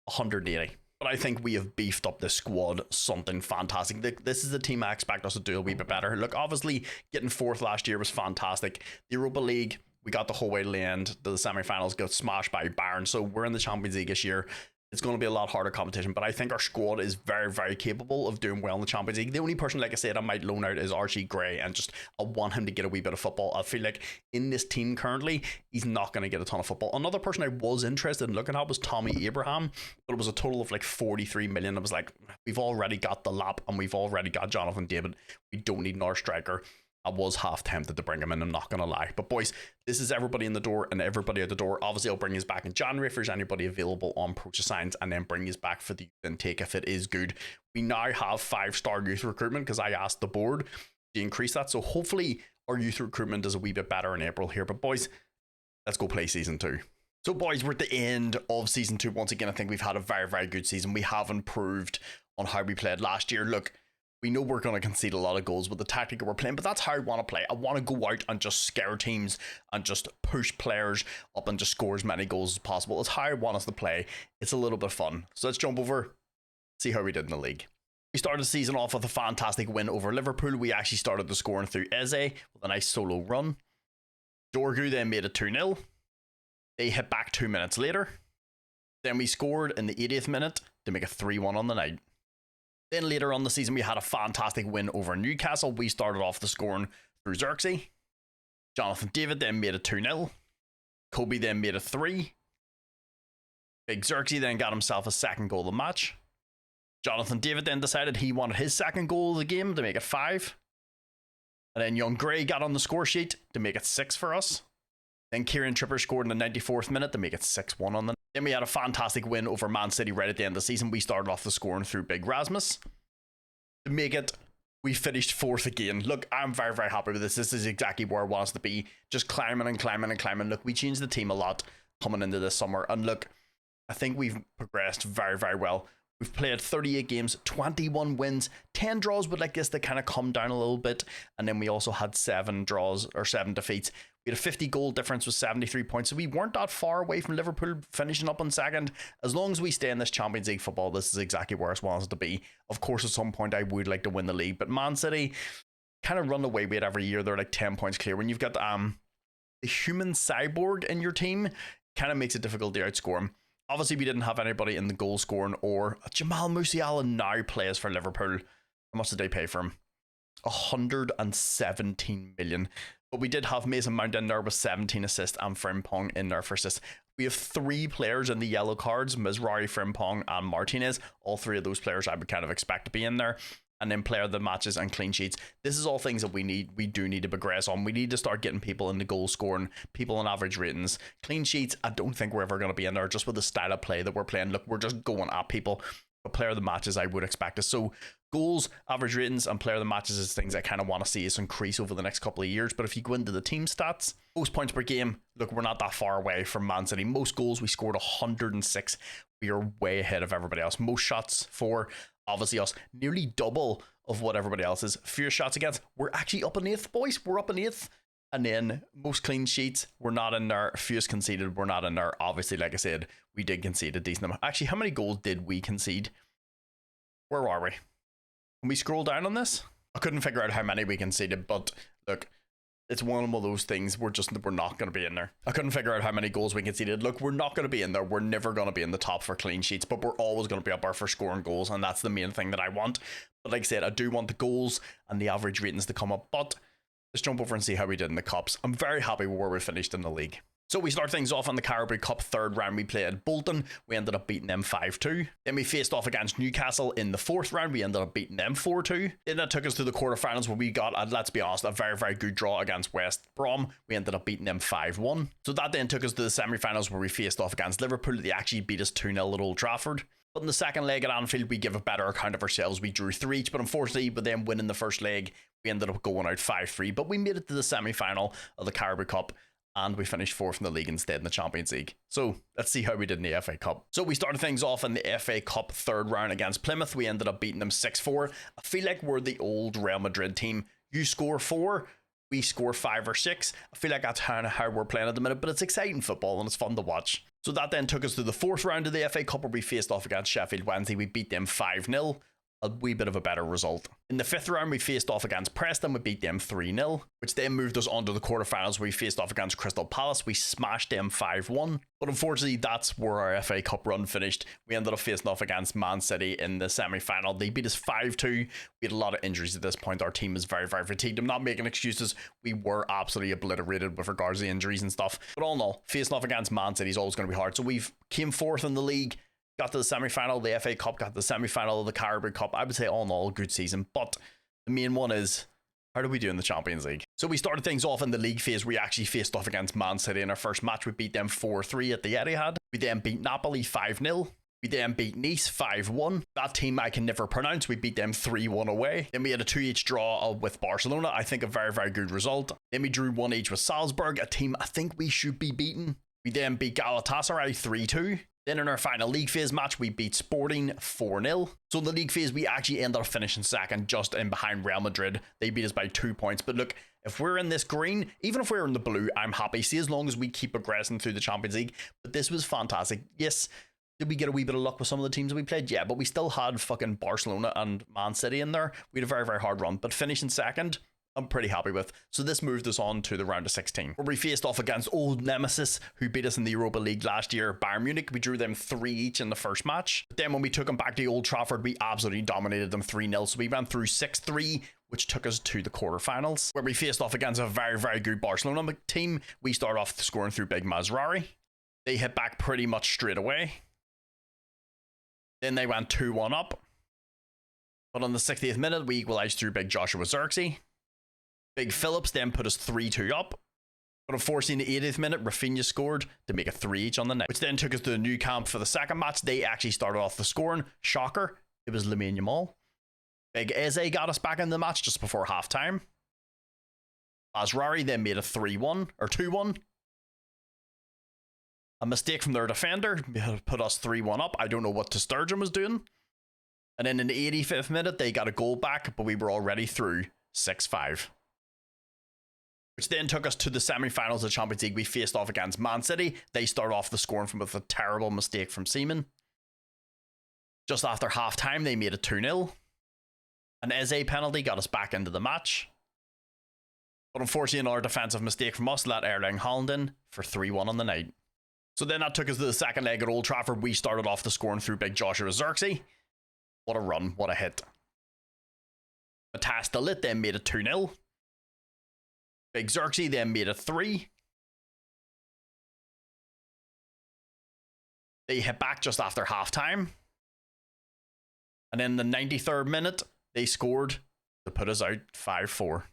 180. But I think we have beefed up this squad something fantastic. This is the team I expect us to do a wee bit better. Look, obviously getting 4th last year was fantastic. The Europa League, we got the whole way to the end. The semi-finals got smashed by Bayern. So we're in the Champions League this year. It's going to be a lot harder competition, but I think our squad is very, very capable of doing well in the Champions League. The only person, like I said, I might loan out is Archie Gray, and just I want him to get a wee bit of football. I feel like in this team currently, he's not going to get a ton of football. Another person I was interested in looking at was Tommy Abraham, but it was a total of like 43 million. I was like, we've already got the lap, and we've already got Jonathan David. We don't need another striker. I was half tempted to bring him in, I'm not going to lie. But boys, this is everybody in the door and everybody out the door. Obviously, I'll bring his back in January if there's anybody available on Poacher Signs, and then bring his back for the intake if it is good. We now have 5-star youth recruitment because I asked the board to increase that. So hopefully our youth recruitment is a wee bit better in April here. But boys, let's go play season 2. So boys, we're at the end of season 2. Once again, I think we've had a very, very good season. We have improved on how we played last year. Look, we know we're going to concede a lot of goals with the tactic we're playing, but that's how I want to play. I want to go out and just scare teams and just push players up and just score as many goals as possible. It's how I want us to play. It's a little bit fun. So let's jump over, see how we did in the league. We started the season off with a fantastic win over Liverpool. We actually started the scoring through Eze with a nice solo run. Dorgu then made it 2-0. They hit back 2 minutes later. Then we scored in the 80th minute to make it 3-1 on the night. Then later on the season, we had a fantastic win over Newcastle. We started off the scoring through Xerxes. Jonathan David then made it 2-0. Kobe then made it 3. Big Xerxes then got himself a second goal of the match. Jonathan David then decided he wanted his second goal of the game to make it 5. And then Young Gray got on the score sheet to make it 6 for us. Then Kieran Tripper scored in the 94th minute to make it 6-1 on the night. Then we had a fantastic win over Man City right at the end of the season. We started off the scoring through Big Rasmus. To make it, we finished 4th again. Look, I'm very, very happy with this. This is exactly where I want us to be. Just climbing and climbing and climbing. Look, we changed the team a lot coming into this summer. And look, I think we've progressed very, very well. We've played 38 games, 21 wins, 10 draws, but I guess they kind of come down a little bit. And then we also had 7 draws or 7 defeats. We had a 50 goal difference with 73 points. So we weren't that far away from Liverpool finishing up on second. As long as we stay in this Champions League football, this is exactly where I want us to be. Of course, at some point, I would like to win the league. But Man City kind of run away with it every year. They're like 10 points clear. When you've got the human cyborg in your team, kind of makes it difficult to outscore him. Obviously, we didn't have anybody in the goal scoring, or Jamal Musiala now plays for Liverpool. How much did they pay for him? 117 million. But we did have Mason Mount in there with 17 assists and Frimpong in there for assists. We have 3 players in the yellow cards, Mizrahi, Frimpong and Martinez. All 3 of those players I would kind of expect to be in there. And then player of the matches and clean sheets. This is all things that we do need to progress on. We need to start getting people in the goal scoring, people in average ratings. Clean sheets, I don't think we're ever going to be in there just with the style of play that we're playing. Look, we're just going at people. But player of the matches, I would expect us. So goals, average ratings, and player of the matches is things I kind of want to see us increase over the next couple of years. But if you go into the team stats, most points per game, look, we're not that far away from Man City. Most goals, we scored 106. We are way ahead of everybody else. Most shots for, obviously us, nearly double of what everybody else is. Fewer shots against, we're actually up in 8th, boys. We're up in 8th. And then most clean sheets, we're not in there. Fewest conceded, we're not in there. Obviously, like I said, we did concede a decent amount. Actually, how many goals did we concede? Where are we? Can we scroll down on this? I couldn't figure out how many we conceded, but look, it's one of those things we're not going to be in there. I couldn't figure out how many goals we conceded. Look, we're not going to be in there. We're never going to be in the top for clean sheets, but we're always going to be up there for scoring goals, and that's the main thing that I want. But like I said, I do want the goals and the average ratings to come up, but let's jump over and see how we did in the cups. I'm very happy with where we finished in the league. So we start things off on the Carabao Cup 3rd round. We played Bolton. We ended up beating them 5-2. Then we faced off against Newcastle in the 4th round. We ended up beating them 4-2. Then that took us to the quarterfinals where we got, let's be honest, a very, very good draw against West Brom. We ended up beating them 5-1. So that then took us to the semi-finals where we faced off against Liverpool. They actually beat us 2-0 at Old Trafford. But in the second leg at Anfield, we give a better account of ourselves. We drew 3 each, but unfortunately, with them winning the first leg, we ended up going out 5-3. But we made it to the semi-final of the Carabao Cup, and we finished 4th in the league instead in the Champions League. So let's see how we did in the FA Cup. So we started things off in the FA Cup 3rd round against Plymouth. We ended up beating them 6-4. I feel like we're the old Real Madrid team. You score 4, we score 5 or 6. I feel like that's how we're playing at the minute, but it's exciting football and it's fun to watch. So that then took us to the 4th round of the FA Cup where we faced off against Sheffield Wednesday. We beat them 5-0. A wee bit of a better result. In the 5th round, we faced off against Preston. We beat them 3-0, which then moved us on to the quarterfinals where we faced off against Crystal Palace. We smashed them 5-1. But unfortunately, that's where our FA Cup run finished. We ended up facing off against Man City in the semi-final. They beat us 5-2. We had a lot of injuries at this point. Our team is very, very fatigued. I'm not making excuses. We were absolutely obliterated with regards to the injuries and stuff. But all in all, facing off against Man City is always going to be hard. So we've came 4th in the league, got to the semi-final of the FA Cup, got to the semi-final of the Carabao Cup. I would say all in all, a good season. But the main one is, how do we do in the Champions League? So we started things off in the league phase. We actually faced off against Man City in our first match. We beat them 4-3 at the Etihad. We then beat Napoli 5-0. We then beat Nice 5-1. That team I can never pronounce. We beat them 3-1 away. Then we had a 2-each draw with Barcelona. I think a very, very good result. Then we drew 1-each with Salzburg, a team I think we should be beaten. We then beat Galatasaray 3-2. Then in our final league phase match, we beat Sporting 4-0. So in the league phase, we actually ended up finishing 2nd, just in behind Real Madrid. They beat us by 2 points. But look, if we're in this green, even if we're in the blue, I'm happy. See, as long as we keep progressing through the Champions League. But this was fantastic. Yes, did we get a wee bit of luck with some of the teams that we played? Yeah, but we still had fucking Barcelona and Man City in there. We had a very, very hard run. But finishing 2nd, I'm pretty happy with. So this moved us on to the round of 16, where we faced off against old nemesis who beat us in the Europa League last year, Bayern Munich. We drew them 3 each in the first match. But then when we took them back to Old Trafford, we absolutely dominated them 3-0. So we went through 6-3, which took us to the quarterfinals, where we faced off against a very, very good Barcelona team. We started off scoring through Big Mizrahi. They hit back pretty much straight away. Then they went 2-1 up. But on the 60th minute, we equalised through Big Joshua Zirkzee. Big Phillips then put us 3-2 up. But unfortunately, in the 80th minute, Rafinha scored to make it 3 each on the night, which then took us to the new camp for the second match. They actually started off the scoring. Shocker, it was Lamine Yamal. Big Eze got us back in the match just before halftime. Mazraoui then made a 3-1 or 2-1. A mistake from their defender put us 3-1 up. I don't know what Sturgeon was doing. And then in the 85th minute, they got a goal back, but we were already through 6-5. Which then took us to the semi-finals of the Champions League. We faced off against Man City. They started off the scoring with a terrible mistake from Seaman. Just after half-time, they made it 2-0. An Eze penalty got us back into the match. But unfortunately, another defensive mistake from us let Erling Haaland in for 3-1 on the night. So then that took us to the second leg at Old Trafford. We started off the scoring through Big Joshua Zirkzee. What a run, what a hit. Matthias de Ligt then made it 2-0. Big Xerxes then made it 3. They hit back just after halftime. And then the 93rd minute, they scored to put us out 5-4.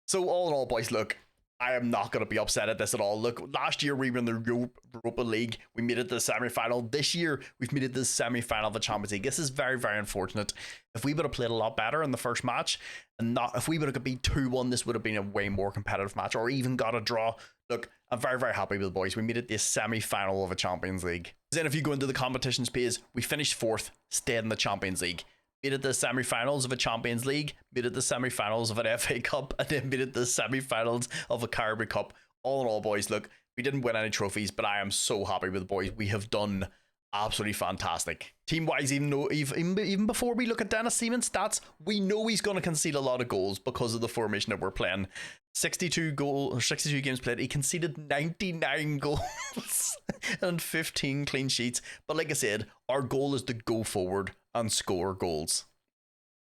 So all in all, boys, look, I am not going to be upset at this at all. Look, last year we were in the Europa League. We made it to the semi-final. This year, we've made it to the semi-final of the Champions League. This is very, very unfortunate. If we would have played a lot better in the first match, and if we would have beat 2-1, this would have been a way more competitive match, or even got a draw. Look, I'm very, very happy with the boys. We made it to the semi-final of a Champions League. Then if you go into the competitions page, we finished 4th, stayed in the Champions League. Made it to the semi-finals of a Champions League, made it to the semi-finals of an FA Cup, and then made it to the semi-finals of a Caribou Cup. All in all, boys, look, we didn't win any trophies, but I am so happy with the boys. We have done absolutely fantastic. Team-wise, even before we look at Dennis Seaman's stats, we know he's going to concede a lot of goals because of the formation that we're playing. 62 games played, he conceded 99 goals and 15 clean sheets. But like I said, our goal is to go forward and score goals.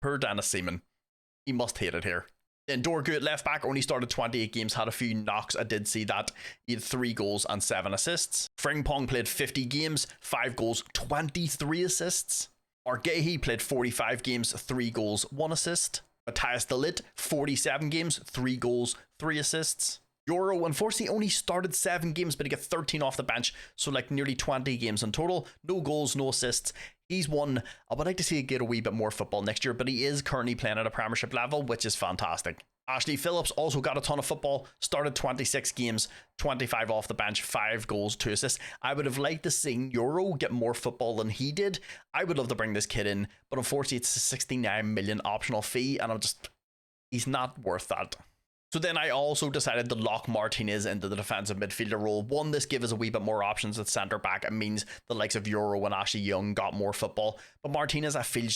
Per Dennis Seaman, he must hate it here. Then Dorgu at left back only started 28 games, had a few knocks. I did see that. He had 3 goals and 7 assists. Frimpong played 50 games, 5 goals, 23 assists. Argehi played 45 games, 3 goals, 1 assist. Matthias de Ligt, 47 games, 3 goals, 3 assists. Euro, unfortunately, only started 7 games, but he got 13 off the bench, so like nearly 20 games in total. No goals, no assists. He's one I would like to see him get a wee bit more football next year, but he is currently playing at a Premiership level, which is fantastic. Ashley Phillips also got a ton of football, started 26 games, 25 off the bench, 5 goals, 2 assists. I would have liked to see Euro get more football than he did. I would love to bring this kid in, but unfortunately it's a 69 million optional fee, and he's not worth that. So then I also decided to lock Martinez into the defensive midfielder role. One, this gives us a wee bit more options at centre back. It means the likes of Euro and Ashley Young got more football. But Martinez, I feel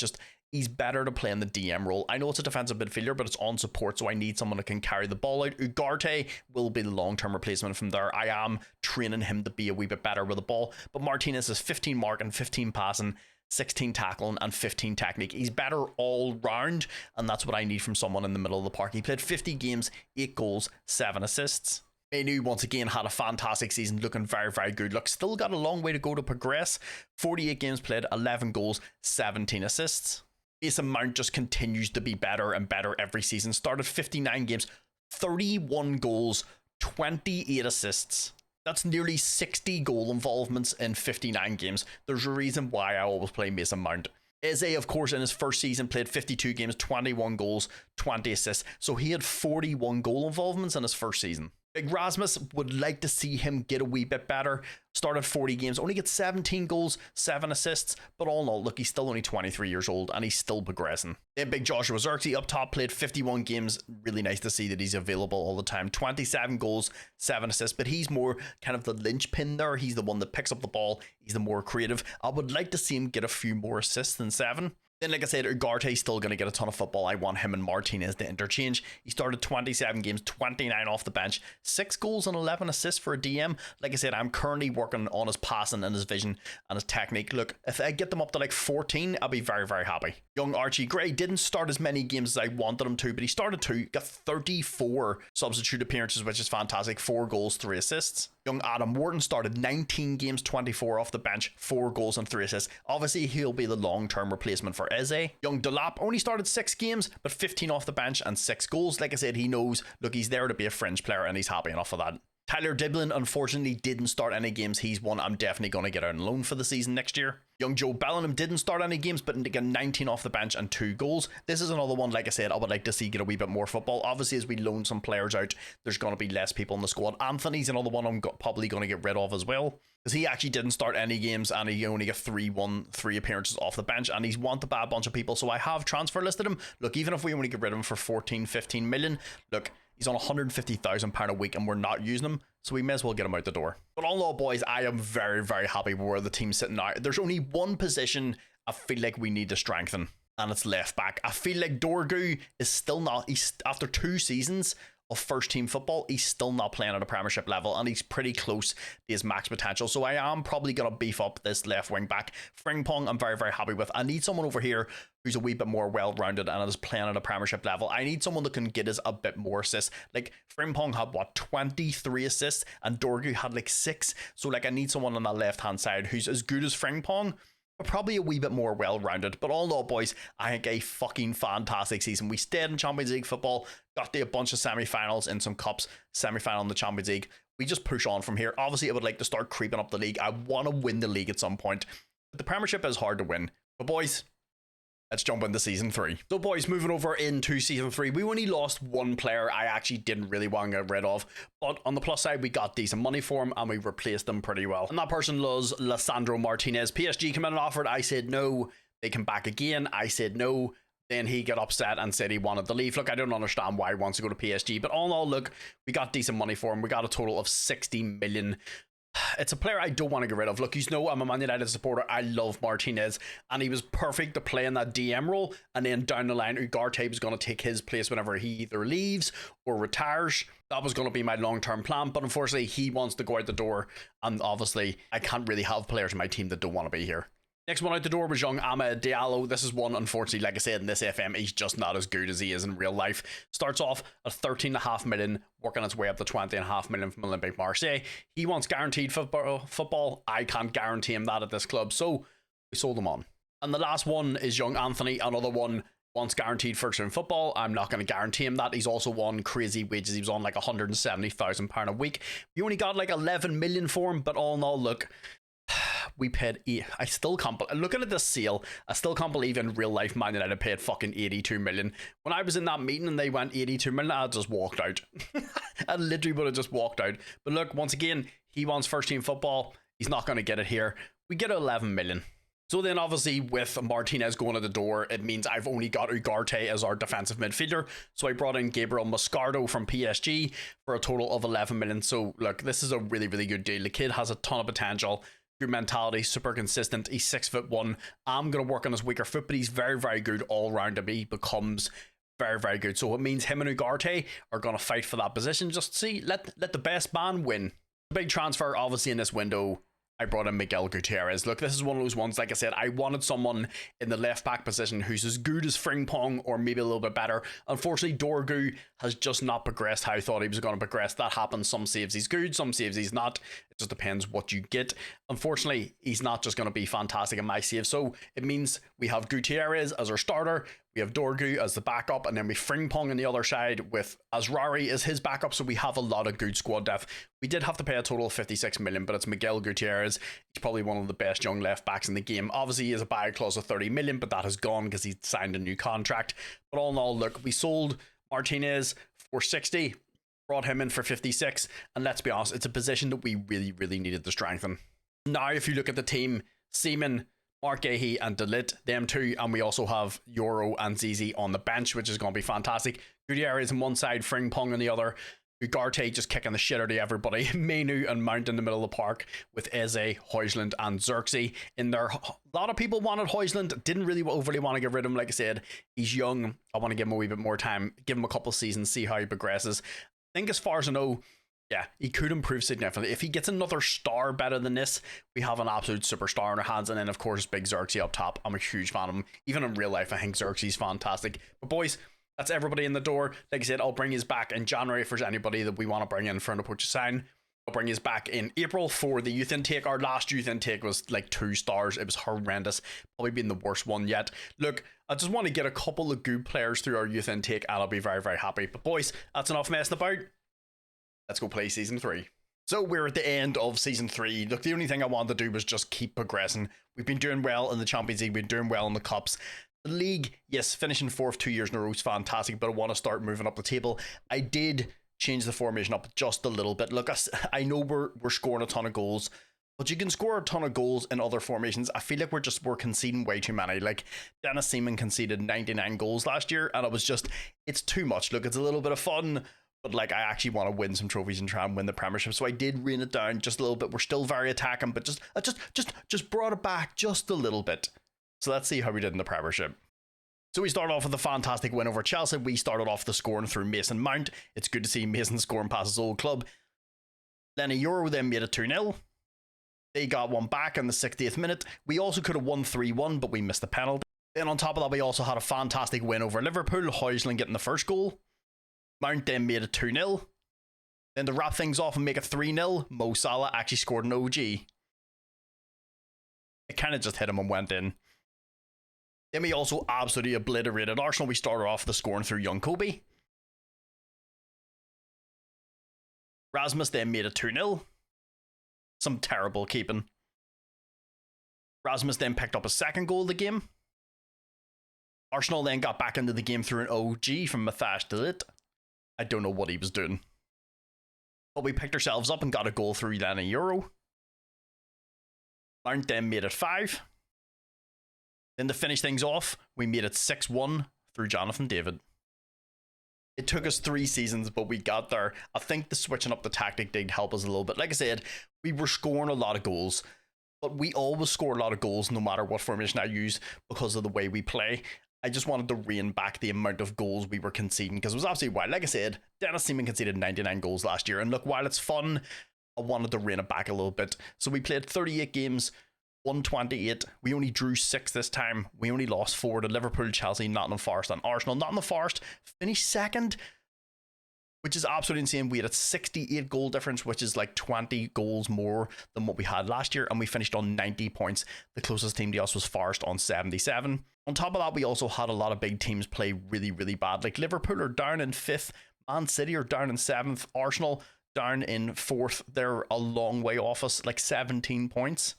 he's better to play in the DM role. I know it's a defensive midfielder, but it's on support, so I need someone that can carry the ball out. Ugarte will be the long-term replacement from there. I am training him to be a wee bit better with the ball. But Martinez is 15 marking, 15 passing, 16 tackling and 15 technique. He's better all round, and that's what I need from someone in the middle of the park. He played 50 games, 8 goals, 7 assists. Menu once again had a fantastic season, looking very, very good. Look, still got a long way to go to progress. 48 games played, 11 goals, 17 assists. Mason Mount just continues to be better and better every season. Started 59 games, 31 goals, 28 assists. That's nearly 60 goal involvements in 59 games. There's a reason why I always play Mason Mount. Eze, of course, in his first season played 52 games, 21 goals, 20 assists. So he had 41 goal involvements in his first season. Big Rasmus, would like to see him get a wee bit better. Started 40 games, only gets 17 goals, 7 assists. But all in all, look, he's still only 23 years old and he's still progressing. Then Big Joshua Xerxes up top played 51 games. Really nice to see that he's available all the time. 27 goals, 7 assists. But he's more kind of the linchpin there. He's the one that picks up the ball. He's the more creative. I would like to see him get a few more assists than 7. Then, like I said, Ugarte's still going to get a ton of football. I want him and Martinez to interchange. He started 27 games, 29 off the bench, 6 goals and 11 assists for a DM. Like I said, I'm currently working on his passing and his vision and his technique. Look, if I get them up to like 14, I'll be very, very happy. Young Archie Gray didn't start as many games as I wanted him to, but he started 2, got 34 substitute appearances, which is fantastic. 4 goals, 3 assists. Young Adam Wharton started 19 games, 24 off the bench, 4 goals and 3 assists. Obviously, he'll be the long-term replacement for Eze. Young Delap only started 6 games, but 15 off the bench and 6 goals. Like I said, he knows, look, he's there to be a fringe player and he's happy enough for that. Tyler Diblin, unfortunately, didn't start any games. He's one I'm definitely going to get on loan for the season next year. Young Joe Bellingham didn't start any games, but got 19 off the bench and 2 goals. This is another one, like I said, I would like to see get a wee bit more football. Obviously, as we loan some players out, there's going to be less people in the squad. Anthony's another one I'm probably going to get rid of as well, because he actually didn't start any games and he only got 3 appearances off the bench, and he's wanted by a bunch of people, so I have transfer listed him. Look, even if we only get rid of him for 14, 15 million, look, he's on £150,000 a week and we're not using him, so we may as well get him out the door. But all in all, boys, I am very, very happy with where the team's sitting now. There's only one position I feel like we need to strengthen, and it's left back. I feel like Dorgu is still not, he's after 2 seasons of first team football, he's still not playing at a Premiership level, and he's pretty close to his max potential. So I am probably going to beef up this left wing back. Frimpong, I'm very, very happy with. I need someone over here who's a wee bit more well-rounded and is playing at a Premiership level. I need someone that can get us a bit more assists. Like, Frimpong had, 23 assists, and Dorgu had, 6. So, I need someone on that left-hand side who's as good as Frimpong, but probably a wee bit more well-rounded. But all in all, boys, I think a fucking fantastic season. We stayed in Champions League football, got to a bunch of semi-finals in some cups, semi-final in the Champions League. We just push on from here. Obviously, I would like to start creeping up the league. I want to win the league at some point. But the Premiership is hard to win. But, boys, let's jump into season 3. So, boys, moving over into season 3, we only lost one player I actually didn't really want to get rid of. But on the plus side, we got decent money for him and we replaced him pretty well. And that person was Lisandro Martinez. PSG came in and offered. I said no. They came back again. I said no. Then he got upset and said he wanted to leave. Look, I don't understand why he wants to go to PSG. But all in all, look, we got decent money for him. We got a total of 60 million. It's a player I don't want to get rid of. Look, you know I'm a Man United supporter. I love Martinez, and he was perfect to play in that DM role. And then down the line, Ugarte was going to take his place whenever he either leaves or retires. That was going to be my long-term plan, but unfortunately, he wants to go out the door. And obviously, I can't really have players in my team that don't want to be here. Next one out the door was young Amad Diallo. This is one, unfortunately, like I said, in this FM, he's just not as good as he is in real life. Starts off at 13.5 million, working its way up to 20.5 million from Olympique Marseille. He wants guaranteed football. I can't guarantee him that at this club, so we sold him on. And the last one is young Anthony, another one wants guaranteed first team football. I'm not going to guarantee him that. He's also won crazy wages. He was on £170,000 a week. We only got 11 million for him, but all in all, look, we paid I still can't looking at this sale, I still can't believe in real life Man United paid fucking 82 million. When I was in that meeting and they went 82 million, I just walked out. I literally would have just walked out. But look, once again, he wants first team football. He's not going to get it here. We get 11 million. So then obviously with Martinez going to the door, it means I've only got Ugarte as our defensive midfielder. So I brought in Gabriel Moscardo from PSG for a total of 11 million. So look, this is a really, really good deal. The kid has a ton of potential. Good mentality, super consistent. He's 6'1". I'm going to work on his weaker foot, but he's very, very good all round. He becomes very, very good. So it means him and Ugarte are going to fight for that position. Just see, let the best man win. Big transfer, obviously, in this window. I brought in Miguel Gutierrez. Look, this is one of those ones, like I said, I wanted someone in the left back position who's as good as Frimpong or maybe a little bit better. Unfortunately, Dorgu has just not progressed how I thought he was going to progress. That happens. Some saves he's good, some saves he's not. It just depends what you get. Unfortunately, he's not just going to be fantastic in my save. So it means we have Gutierrez as our starter. We have Dorgu as the backup, and then we Frimpong on the other side with Azrari as his backup, so we have a lot of good squad depth. We did have to pay a total of 56 million, but it's Miguel Gutierrez. He's probably one of the best young left backs in the game. Obviously, he has a buy clause of 30 million, but that has gone because he signed a new contract. But all in all, look, we sold Martinez for 60, brought him in for 56, and let's be honest, it's a position that we really, really needed to strengthen. Now, if you look at the team, Seaman, Mark Gahey and Delit, them two, and we also have Euro and Zizi on the bench, which is going to be fantastic. Gutierrez on one side, Frimpong on the other, Ugarte just kicking the shit out of everybody, Menu and Mount in the middle of the park with Eze, Højlund and Xerxes in there. A lot of people wanted Højlund, didn't really overly want to get rid of him. Like I said, he's young, I want to give him a wee bit more time, give him a couple of seasons, see how he progresses. I think as far as I know, yeah, he could improve significantly. If he gets another star better than this, we have an absolute superstar in our hands. And then, of course, big Xerxes up top. I'm a huge fan of him. Even in real life, I think Xerxes is fantastic. But boys, that's everybody in the door. Like I said, I'll bring you back in January if there's anybody that we want to bring in for an approach sign. I'll bring you back in April for the youth intake. Our last youth intake was 2 stars. It was horrendous. Probably been the worst one yet. Look, I just want to get a couple of good players through our youth intake and I'll be very, very happy. But boys, that's enough messing about. Let's go play season 3. So we're at the end of season 3. Look, the only thing I wanted to do was just keep progressing. We've been doing well in the Champions League. We've been doing well in the Cups. The league, yes, finishing 4th 2 years in a row is fantastic, but I want to start moving up the table. I did change the formation up just a little bit. Look, I know we're scoring a ton of goals, but you can score a ton of goals in other formations. I feel like we're conceding way too many. Like, Dennis Seaman conceded 99 goals last year, and it's too much. Look, it's a little bit of fun, but I actually want to win some trophies and try and win the Premiership. So I did rein it down just a little bit. We're still very attacking, but just brought it back just a little bit. So let's see how we did in the Premiership. So we started off with a fantastic win over Chelsea. We started off the scoring through Mason Mount. It's good to see Mason scoring past his old club. Then a Euro then made it 2-0. They got one back in the 60th minute. We also could have won 3-1, but we missed the penalty. Then on top of that, we also had a fantastic win over Liverpool. Højlund getting the first goal. Mount then made it 2-0. Then to wrap things off and make it 3-0, Mo Salah actually scored an OG. It kind of just hit him and went in. Then we also absolutely obliterated Arsenal. We started off the scoring through young Kobe. Rasmus then made it 2-0. Some terrible keeping. Rasmus then picked up a second goal of the game. Arsenal then got back into the game through an OG from Matthias de Ligt. I don't know what he was doing. But we picked ourselves up and got a goal through then a Euro. Mount then made it 5. Then to finish things off, we made it 6-1 through Jonathan David. It took us 3 seasons, but we got there. I think the switching up the tactic did help us a little bit. Like I said, we were scoring a lot of goals, but we always score a lot of goals no matter what formation I use because of the way we play. I just wanted to rein back the amount of goals we were conceding because it was absolutely wild. Like I said, Dennis Seaman conceded 99 goals last year. And look, while it's fun, I wanted to rein it back a little bit. So we played 38 games. 128. We only drew 6 this time. We only lost 4 to Liverpool, Chelsea, Nottingham Forest and Arsenal. Nottingham Forest finished second, which is absolutely insane. We had a 68 goal difference, which is like 20 goals more than what we had last year, and we finished on 90 points. The closest team to us was Forest on 77. On top of that, we also had a lot of big teams play really, really bad. Like Liverpool are down in 5th, Man City are down in 7th, Arsenal down in 4th. They're a long way off us, like 17 points.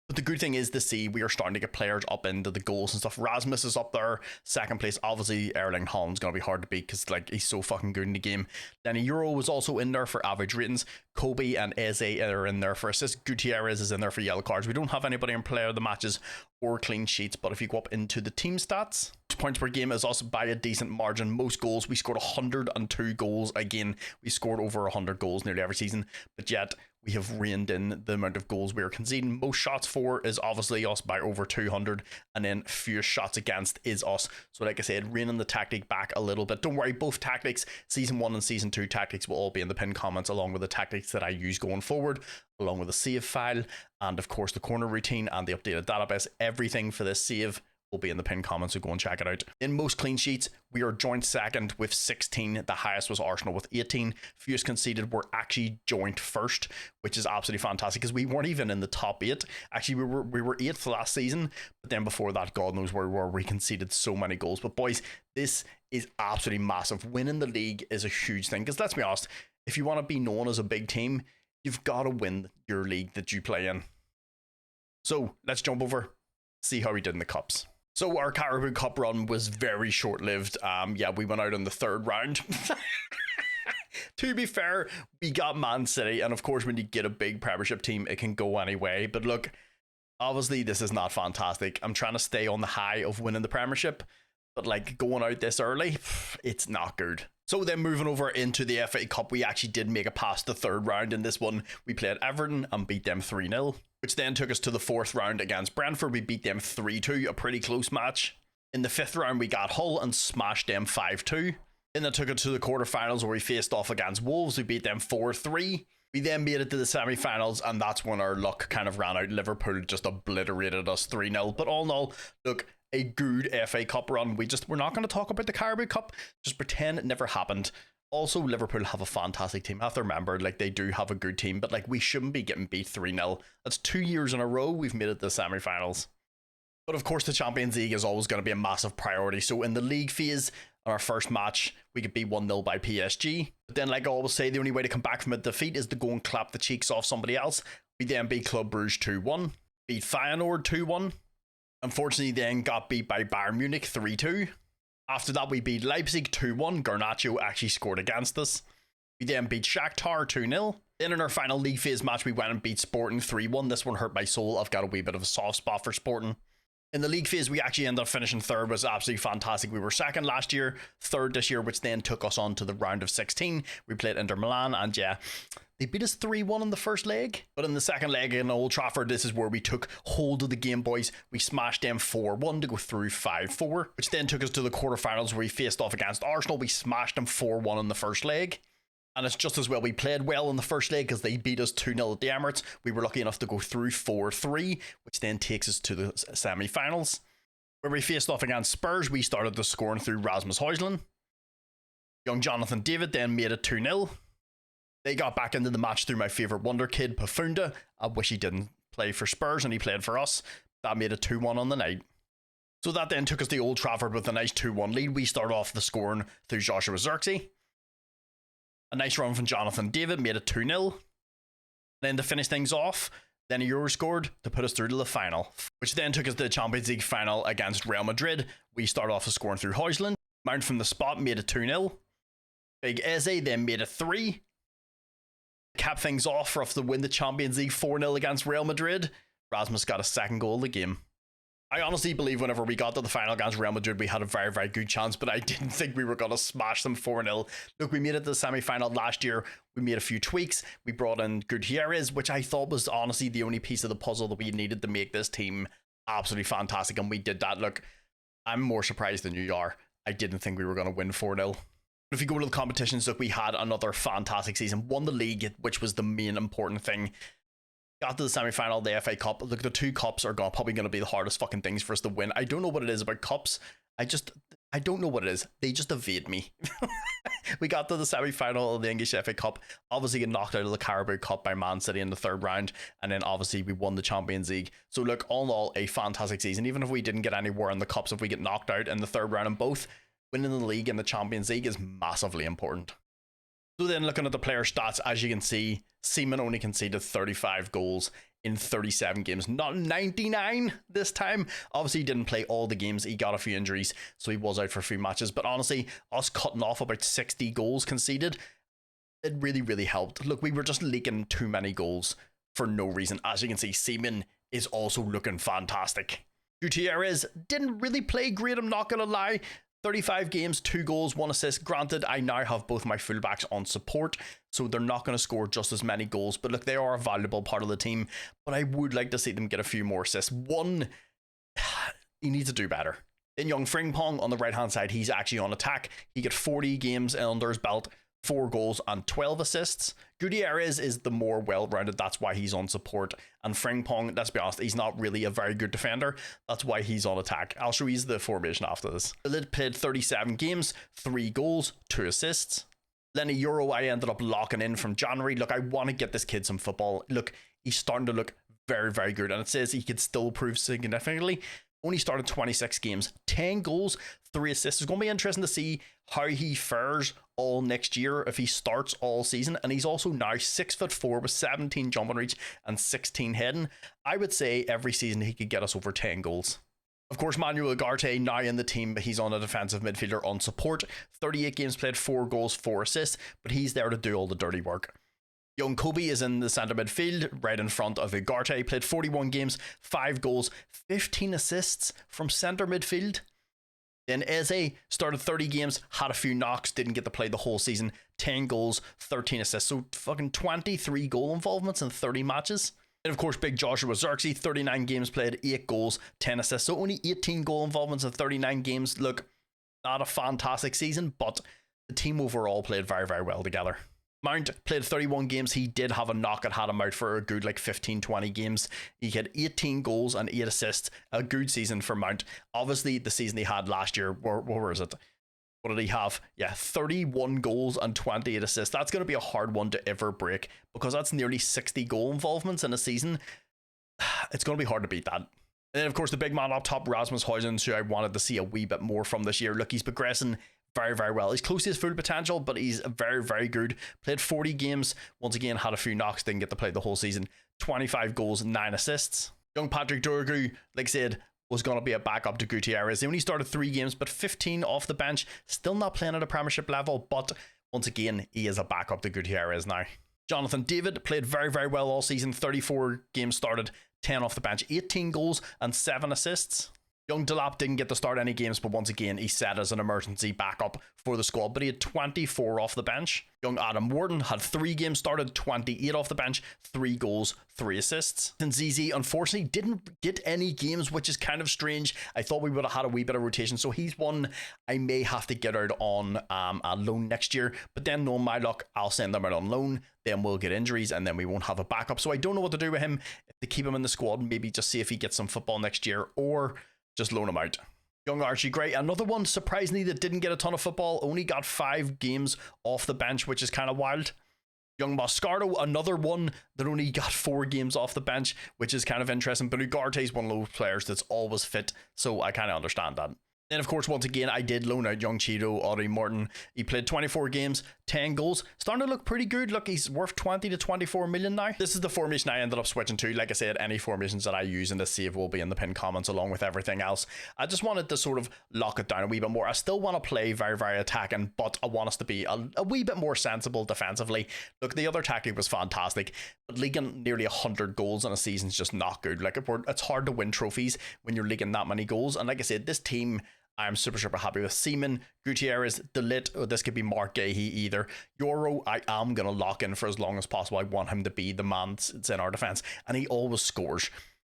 But the good thing is to see we are starting to get players up into the goals and stuff. Rasmus is up there, second place. Obviously, Erling Haaland's going to be hard to beat because like he's so fucking good in the game. Then a Euro was also in there for average ratings. Kobe and Eze are in there for assists. Gutierrez is in there for yellow cards. We don't have anybody in player of the matches or clean sheets, but if you go up into the team stats, points per game is also by a decent margin. Most goals, we scored 102 goals. Again, we scored over 100 goals nearly every season, but yet we have reined in the amount of goals we are conceding. Most shots for is obviously us by over 200, and then fewest shots against is us. So like I said, reining the tactic back a little bit. Don't worry, both tactics, season 1 and season 2 tactics, will all be in the pinned comments, along with the tactics that I use going forward, along with the save file, and of course the corner routine and the updated database. Everything for this save will be in the pinned comments, so go and check it out. In most clean sheets, we are joint second with 16. The highest was Arsenal with 18. Fewest conceded were actually joint first, which is absolutely fantastic because we weren't even in the top 8. Actually, we were 8th last season, but then before that, God knows where we were. We conceded so many goals. But boys, this is absolutely massive. Winning the league is a huge thing because let's be honest, if you want to be known as a big team, you've got to win your league that you play in. So let's jump over, see how we did in the cups. So our Carabao Cup run was very short-lived. Yeah, we went out in the 3rd round. To be fair, we got Man City, and of course when you get a big Premiership team, it can go any way. But look, obviously this is not fantastic. I'm trying to stay on the high of winning the Premiership, but like going out this early, it's not good. So then moving over into the FA Cup, we actually did make it past the 3rd round. In this one, we played Everton and beat them 3-0. Which then took us to the 4th round against Brentford. We beat them 3-2, a pretty close match. In the 5th round, we got Hull and smashed them 5-2. Then that took us to the quarterfinals where we faced off against Wolves. We beat them 4-3. We then made it to the semi-finals, and that's when our luck kind of ran out. Liverpool just obliterated us 3-0. But all in all, look, a good FA Cup run. We're not going to talk about the Carabao Cup. Just pretend it never happened. Also, Liverpool have a fantastic team. I have to remember, like, they do have a good team, but like, we shouldn't be getting beat 3-0. That's 2 years in a row we've made it to the semi-finals. But of course, the Champions League is always going to be a massive priority. So in the league phase, in our first match, we could beat 1-0 by PSG. But then, like I always say, the only way to come back from a defeat is to go and clap the cheeks off somebody else. We then beat Club Brugge 2-1, beat Feyenoord 2-1. Unfortunately, then got beat by Bayern Munich 3-2. After that, we beat Leipzig 2-1. Garnacho actually scored against us. We then beat Shakhtar 2-0. Then in our final league phase match, we went and beat Sporting 3-1. This one hurt my soul. I've got a wee bit of a soft spot for Sporting. In the league phase, we actually ended up finishing 3rd, was absolutely fantastic. We were 2nd last year, 3rd this year, which then took us on to the round of 16. We played Inter Milan, and yeah, They beat us 3-1 in the first leg. But in the second leg in Old Trafford, this is where we took hold of the game, boys. We smashed them 4-1 to go through 5-4, which then took us to the quarterfinals where we faced off against Arsenal. We smashed them 4-1 in the first leg. And it's just as well we played well in the first leg because they beat us 2-0 at the Emirates. We were lucky enough to go through 4-3, which then takes us to the semi-finals. Where we faced off against Spurs, we started the scoring through Rasmus Højlund. Young Jonathan David then made it 2-0. They got back into the match through my favourite wonder kid, Pafunda. I wish he didn't play for Spurs and he played for us. That made it 2-1 on the night. So that then took us to Old Trafford with a nice 2-1 lead. We started off the scoring through Joshua Zirkzee. A nice run from Jonathan David made it 2-0. Then to finish things off, then a Euro scored to put us through to the final, which then took us to the Champions League final against Real Madrid. We started off the scoring through Højlund. Mount from the spot made it 2-0. Big Eze then made it 3. Cap things off for us to win the Champions League 4-0 against Real Madrid. Rasmus got a second goal of the game. I honestly believe whenever we got to the final against Real Madrid, we had a very, very good chance, but I didn't think we were going to smash them 4-0. Look, we made it to the semi-final last year. We made a few tweaks. We brought in Gutierrez, which I thought was honestly the only piece of the puzzle that we needed to make this team absolutely fantastic, and we did that. Look, I'm more surprised than you are. I didn't think we were going to win 4-0. If you go to the competitions, look, we had another fantastic season. Won the league, which was the main important thing. Got to the semi-final of the FA Cup. Look, the two cups are probably going to be the hardest fucking things for us to win. I don't know what it is about cups. I don't know what it is. They just evade me. We got to the semi-final of the English FA Cup. Obviously get knocked out of the Carabao Cup by Man City in the third round. And then obviously we won the Champions League. So look, all in all, a fantastic season. Even if we didn't get anywhere in the cups, if we get knocked out in the third round in both, winning the league and the Champions League is massively important. So then looking at the player stats, as you can see, Seaman only conceded 35 goals in 37 games, not 99 this time. Obviously he didn't play all the games, he got a few injuries, so he was out for a few matches, but honestly, us cutting off about 60 goals conceded, it really, really helped. Look, we were just leaking too many goals for no reason. As you can see, Seaman is also looking fantastic. Gutierrez didn't really play great, I'm not gonna lie. 35 games, 2 goals, 1 assist. Granted, I now have both my fullbacks on support, so they're not going to score just as many goals, but look, they are a valuable part of the team, but I would like to see them get a few more assists. One, he needs to do better. Then young Frimpong on the right-hand side, he's actually on attack. He got 40 games under his belt, 4 goals and 12 assists. Gutierrez is the more well-rounded, that's why he's on support. And Frimpong, let's be honest, he's not really a very good defender. That's why he's on attack. I'll show you the formation after this. Lid played 37 games, 3 goals, 2 assists. Then a Euro I ended up locking in from January. Look, I want to get this kid some football. Look, he's starting to look very, very good. And it says he could still improve significantly. Only started 26 games, 10 goals, 3 assists. It's going to be interesting to see how he fares all next year if he starts all season. And he's also now 6'4" with 17 jumping reach and 16 heading. I would say every season he could get us over 10 goals. Of course, Manuel Ugarte now in the team, but he's on a defensive midfielder on support. 38 games played, 4 goals, 4 assists, but he's there to do all the dirty work. Young Kobe is in the centre midfield, right in front of Ugarte. Played 41 games, 5 goals, 15 assists from centre midfield. Then Eze started 30 games, had a few knocks, didn't get to play the whole season. 10 goals, 13 assists. So fucking 23 goal involvements in 30 matches. And of course, big Joshua Zirkzee, 39 games played, 8 goals, 10 assists. So only 18 goal involvements in 39 games. Look, not a fantastic season, but the team overall played very, very well together. Mount played 31 games. He did have a knock that had him out for a good 15-20 games. He had 18 goals and 8 assists. A good season for Mount. Obviously, the season he had last year, where was it? What did he have? Yeah, 31 goals and 28 assists. That's going to be a hard one to ever break because that's nearly 60 goal involvements in a season. It's going to be hard to beat that. And then, of course, the big man up top, Rasmus Højlund, who I wanted to see a wee bit more from this year. Look, he's progressing very, very well. He's close to his full potential, but he's very, very good. Played 40 games. Once again, had a few knocks. Didn't get to play the whole season. 25 goals, 9 assists. Young Patrick Dorgu, like I said, was going to be a backup to Gutierrez. He only started 3 games, but 15 off the bench. Still not playing at a Premiership level, but once again, he is a backup to Gutierrez now. Jonathan David played very, very well all season. 34 games started, 10 off the bench, 18 goals and 7 assists. Young Delap didn't get to start any games, but once again, he set as an emergency backup for the squad, but he had 24 off the bench. Young Adam Wharton had 3 games started, 28 off the bench, 3 goals, 3 assists. And ZZ, unfortunately, didn't get any games, which is kind of strange. I thought we would have had a wee bit of rotation, so he's one I may have to get out on a loan next year, but then knowing my luck, I'll send them out on loan, then we'll get injuries, and then we won't have a backup. So I don't know what to do with him. If to keep him in the squad, maybe just see if he gets some football next year, or just loan him out. Young Archie Gray, another one surprisingly that didn't get a ton of football, only got 5 games off the bench, which is kind of wild. Young Moscardo, another one that only got 4 games off the bench, which is kind of interesting, but Ugarte is one of those players that's always fit, so I kind of understand that. Then, of course, once again, I did loan out young Cheeto, Audrey Morton. He played 24 games, 10 goals. Starting to look pretty good. Look, he's worth 20 to 24 million now. This is the formation I ended up switching to. Like I said, any formations that I use in this save will be in the pinned comments along with everything else. I just wanted to sort of lock it down a wee bit more. I still want to play very, very attacking, but I want us to be a wee bit more sensible defensively. Look, the other tactic was fantastic, but leaking nearly 100 goals in a season is just not good. Like, it's hard to win trophies when you're leaking that many goals. And like I said, this team, I'm super happy with. Seaman, Gutierrez, Delit, or this could be Mark Gahey either. Euro, I am going to lock in for as long as possible. I want him to be the man that's in our defence, and he always scores.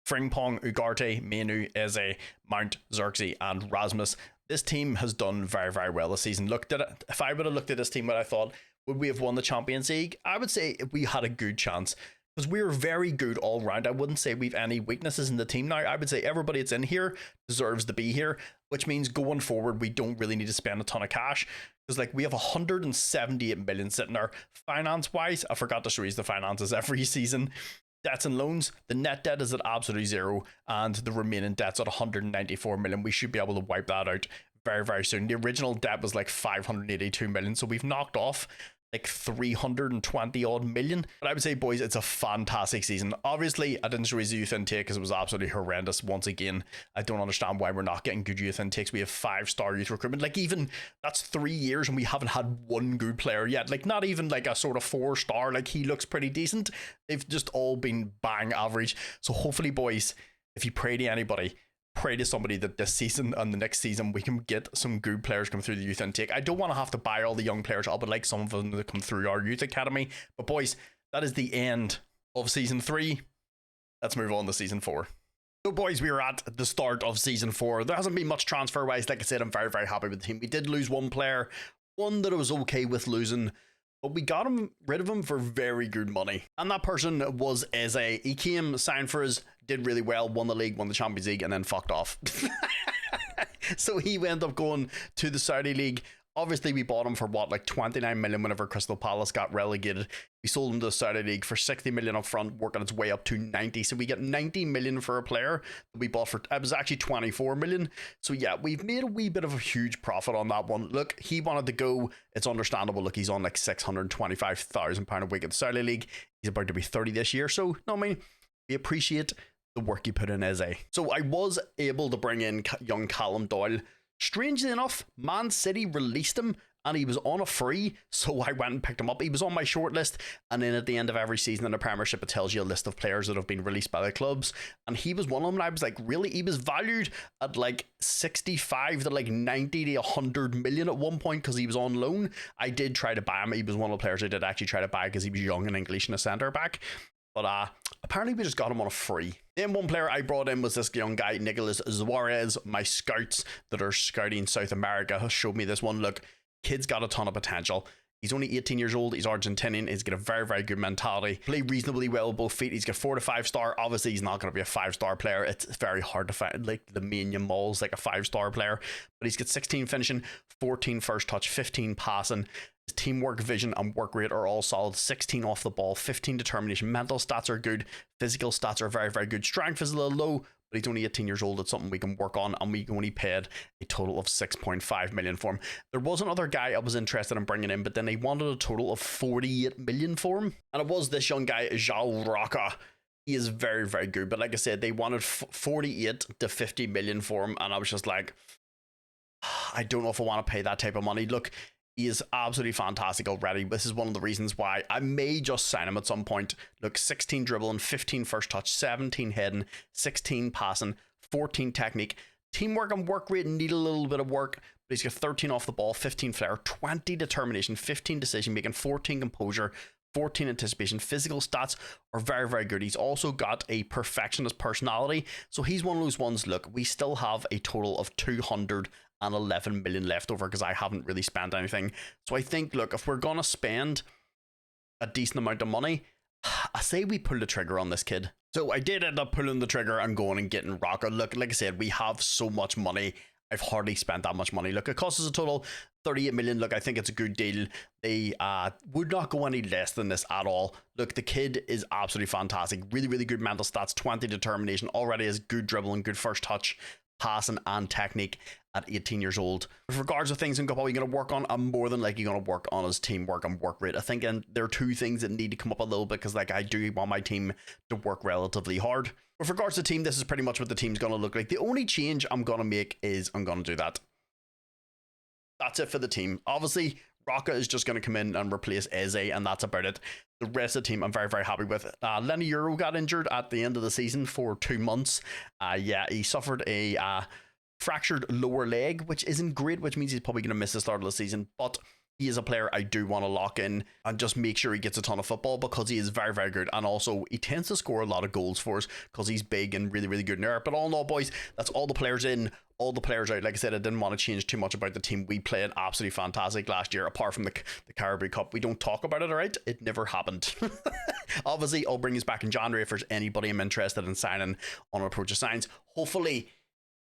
Frimpong, Ugarte, Menu, Eze, Mount, Xerxes, and Rasmus. This team has done very, very well this season. If I would have looked at this team, what I thought, would we have won the Champions League? I would say we had a good chance, because we're very good all round. I wouldn't say we've any weaknesses in the team now. I would say everybody that's in here deserves to be here, which means going forward, we don't really need to spend a ton of cash, because like we have 178 million sitting there. Finance wise, I forgot to show you the finances every season. Debts and loans, the net debt is at absolutely 0, and the remaining debt's at 194 million. We should be able to wipe that out very, very soon. The original debt was like 582 million, so we've knocked off like 320 odd million. But I would say, boys, it's a fantastic season. Obviously, I didn't show you the youth intake because it was absolutely horrendous. Once again, I don't understand why we're not getting good youth intakes. We have 5-star youth recruitment. Like, even that's 3 years and we haven't had one good player yet. Like, not even like a sort of 4-star. Like, he looks pretty decent. They've just all been bang average. So hopefully, boys, if you pray to anybody, pray to somebody that this season and the next season we can get some good players come through the youth intake. I don't want to have to buy all the young players. I would like some of them to come through our youth academy. But boys, that is the end of season 3. Let's move on to season 4. So boys, we are at the start of season 4. There hasn't been much transfer wise. Like I said, I'm very, very happy with the team. We did lose one player, one that I was okay with losing, but we got rid of him for very good money. And that person was Eze. He came, signed for us, did really well, won the league, won the Champions League, and then fucked off. So he ended up going to the Saudi League. Obviously, we bought him for what, like 29 million whenever Crystal Palace got relegated. We sold him to the Saudi League for 60 million up front, working its way up to 90. So we get 90 million for a player that we bought for, it was actually 24 million. So yeah, we've made a wee bit of a huge profit on that one. Look, he wanted to go. It's understandable. Look, he's on like £625,000 a week at the Saudi League. He's about to be 30 this year. So, no, I mean, we appreciate the work you put in, Eze. So I was able to bring in young Callum Doyle. Strangely enough, Man City released him and he was on a free, so I went and picked him up. He was on my short list, and then at the end of every season in the Premiership, it tells you a list of players that have been released by the clubs, and he was one of them, and I was like, really? He was valued at like 65 to like 90 to 100 million at one point because he was on loan. I did try to buy him. He was one of the players I did actually try to buy because he was young and English and a centre back. But apparently we just got him on a free. Then one player I brought in was this young guy, Nicolas Suarez. My scouts that are scouting South America showed me this one. Look, kid's got a ton of potential. He's only 18 years old. He's Argentinian. He's got a very, very good mentality. Played reasonably well with both feet. He's got 4 to 5 star. Obviously, he's not going to be a 5-star player. It's very hard to find. Like the Mania Mall's like a 5-star player. But he's got 16 finishing, 14 first touch, 15 passing. His teamwork, vision, and work rate are all solid. 16 off the ball, 15 determination. Mental stats are good. Physical stats are very, very good. Strength is a little low, but he's only 18 years old. It's something we can work on, and we only paid a total of 6.5 million for him. There was another guy I was interested in bringing in, but then they wanted a total of 48 million for him, and it was this young guy, João Roca. He is very, very good, but like I said, they wanted 48 to 50 million for him, and I was just like, I don't know if I want to pay that type of money. Look, he is absolutely fantastic already. This is one of the reasons why I may just sign him at some point. Look, 16 dribbling, 15 first touch, 17 heading, 16 passing, 14 technique, Teamwork and work rate need a little bit of work, but he's got 13 off the ball, 15 flair, 20 determination, 15 decision making, 14 composure, 14 anticipation. Physical stats are very, very good. He's also got a perfectionist personality. So he's one of those ones, look, we still have a total of 211 million left over because I haven't really spent anything. So I think, look, if we're going to spend a decent amount of money, I say we pull the trigger on this kid. So I did end up pulling the trigger and going and getting Rocca. Look, like I said, we have so much money. I've hardly spent that much money. Look, it costs us a total 38 million. Look, I think it's a good deal. They would not go any less than this at all. Look, the kid is absolutely fantastic. Really, really good mental stats, 20 determination, already has good dribbling, good first touch, passing and technique at 18 years old. With regards to things I'm probably going to work on, I'm more than likely going to work on his teamwork and work rate. I think there are two things that need to come up a little bit because like I do want my team to work relatively hard. With regards to the team, this is pretty much what the team's going to look like. The only change I'm going to make is I'm going to do that. That's it for the team. Obviously, Rocca is just going to come in and replace Eze, and that's about it. The rest of the team I'm very, very happy with. Lenny Euro got injured at the end of the season for 2 months. Yeah, he suffered a fractured lower leg, which isn't great, which means he's probably going to miss the start of the season, but he is a player I do want to lock in and just make sure he gets a ton of football because he is very, very good. And also, he tends to score a lot of goals for us because he's big and really, really good in the air. But all in all, boys, that's all the players in, all the players out. Like I said, I didn't want to change too much about the team. We played absolutely fantastic last year, apart from the Caribou Cup. We don't talk about it, all right? It never happened. Obviously, I'll bring us back in January if there's anybody I'm interested in signing on Approach of Signs. Hopefully,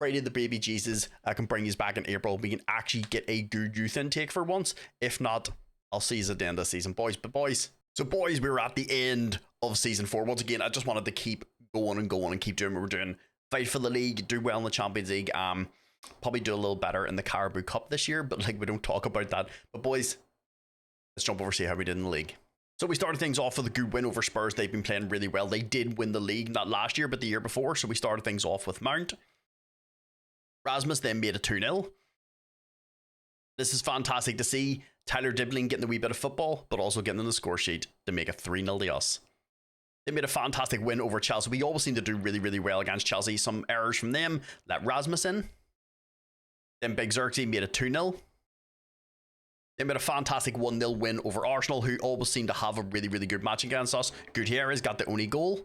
Friday the baby Jesus, I can bring you back in April. We can actually get a good youth intake for once. If not, I'll see you at the end of the season, boys. But boys, we're at the end of season 4. Once again, I just wanted to keep going and keep doing what we're doing. Fight for the league, do well in the Champions League. Probably do a little better in the Caribou Cup this year, but like we don't talk about that. But boys, let's jump over and see how we did in the league. So we started things off with a good win over Spurs. They've been playing really well. They did win the league, not last year, but the year before. So we started things off with Mount. Rasmus then made it 2-0. This is fantastic to see. Tyler Dibling getting a wee bit of football, but also getting in the score sheet to make it 3-0 to us. They made a fantastic win over Chelsea. We always seem to do really, really well against Chelsea. Some errors from them. Let Rasmus in. Then Big Xerxes made it 2-0. They made a fantastic 1-0 win over Arsenal, who always seem to have a really, really good match against us. Gutierrez got the only goal.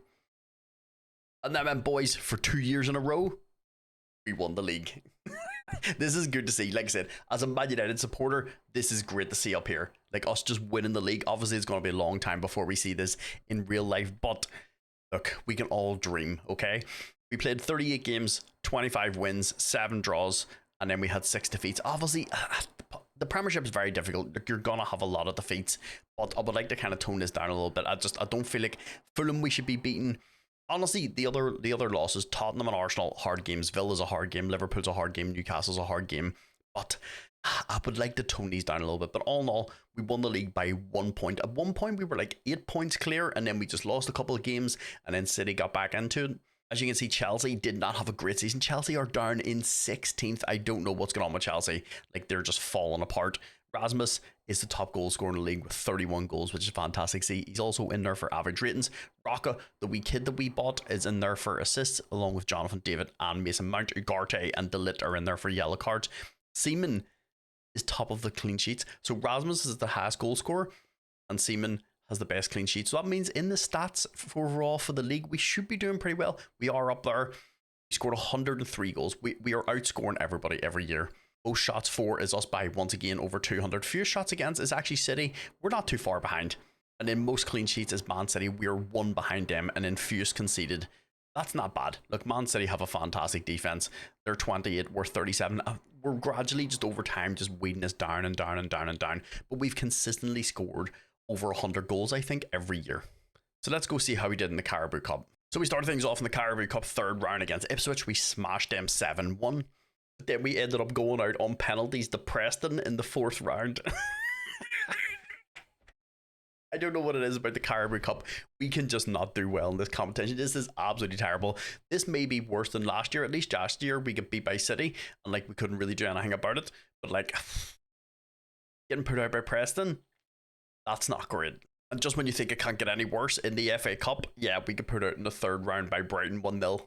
And then, boys, for 2 years in a row, we won the league. This is good to see. Like I said, as a Man United supporter, this is great to see up here. Like us just winning the league. Obviously, it's going to be a long time before we see this in real life. But look, we can all dream, okay? We played 38 games, 25 wins, 7 draws, and then we had 6 defeats. Obviously, the Premiership is very difficult. You're going to have a lot of defeats. But I would like to kind of tone this down a little bit. I don't feel like Fulham we should be beaten. Honestly, the other losses, Tottenham and Arsenal, hard games. Villa's a hard game. Liverpool's a hard game. Newcastle's a hard game. But I would like to tone these down a little bit. But all in all, we won the league by 1 point. At one point, we were like 8 points clear, and then we just lost a couple of games, and then City got back into it. As you can see, Chelsea did not have a great season. Chelsea are down in 16th. I don't know what's going on with Chelsea. Like, they're just falling apart. Rasmus is the top goal scorer in the league with 31 goals, which is fantastic. See, he's also in there for average ratings. Rocca, the wee kid that we bought, is in there for assists, along with Jonathan David and Mason Mount. Ugarte and Delit are in there for yellow cards. Seaman is top of the clean sheets. So Rasmus is the highest goal scorer, and Seaman has the best clean sheet. So that means in the stats for overall for the league, we should be doing pretty well. We are up there. We scored 103 goals. We are outscoring everybody every year. Most shots for is us by, once again, over 200. Fewest shots against is actually City. We're not too far behind. And then most clean sheets is Man City. We're 1 behind them. And then fewest conceded. That's not bad. Look, Man City have a fantastic defense. They're 28. We're 37. We're gradually just over time just weeding us down and down and down and down. But we've consistently scored over 100 goals, I think, every year. So let's go see how we did in the Caribou Cup. So we started things off in the Caribou Cup 3rd round against Ipswich. We smashed them 7-1. But then we ended up going out on penalties to Preston in the 4th round. I don't know what it is about the Caribou Cup. We can just not do well in this competition. This is absolutely terrible. This may be worse than last year. At least last year we got beat by City and like we couldn't really do anything about it. But like getting put out by Preston, that's not great. And just when you think it can't get any worse, in the FA Cup, yeah, we get put out in the 3rd round by Brighton 1-0.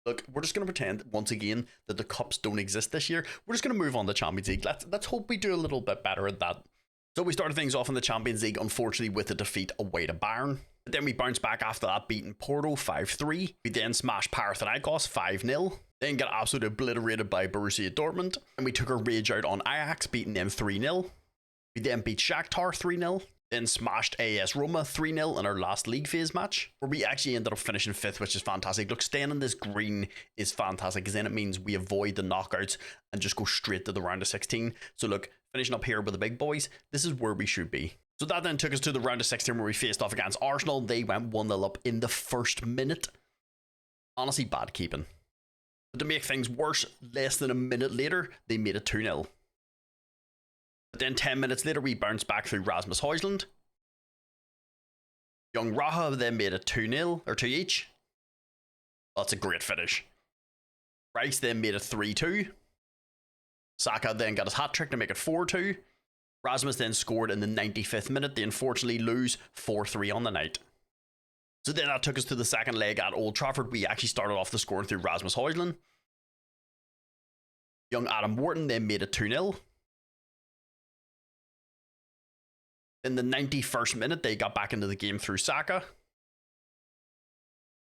Look, we're just going to pretend once again that the cups don't exist this year. We're just going to move on to Champions League. Let's hope we do a little bit better at that. So we started things off in the Champions League, unfortunately, with a defeat away to Bayern. But then we bounced back after that, beating Porto 5-3. We then smashed Panathinaikos 5-0. Then got absolutely obliterated by Borussia Dortmund. And we took our rage out on Ajax, beating them 3-0. We then beat Shakhtar 3-0. Then smashed AS Roma 3-0 in our last league phase match, where we actually ended up finishing 5th, which is fantastic. Look, staying in this green is fantastic, because then it means we avoid the knockouts and just go straight to the round of 16. So look, finishing up here with the big boys, this is where we should be. So that then took us to the round of 16, where we faced off against Arsenal. They went 1-0 up in the first minute. Honestly, bad keeping. But to make things worse, less than a minute later, they made it 2-0. But then 10 minutes later, we bounced back through Rasmus Højlund. Young Raha then made it 2-0, or 2 each. That's a great finish. Rice then made it 3-2. Saka then got his hat-trick to make it 4-2. Rasmus then scored in the 95th minute. They unfortunately lose 4-3 on the night. So then that took us to the second leg at Old Trafford. We actually started off the scoring through Rasmus Højlund. Young Adam Wharton then made it 2-0. In the 91st minute, they got back into the game through Saka.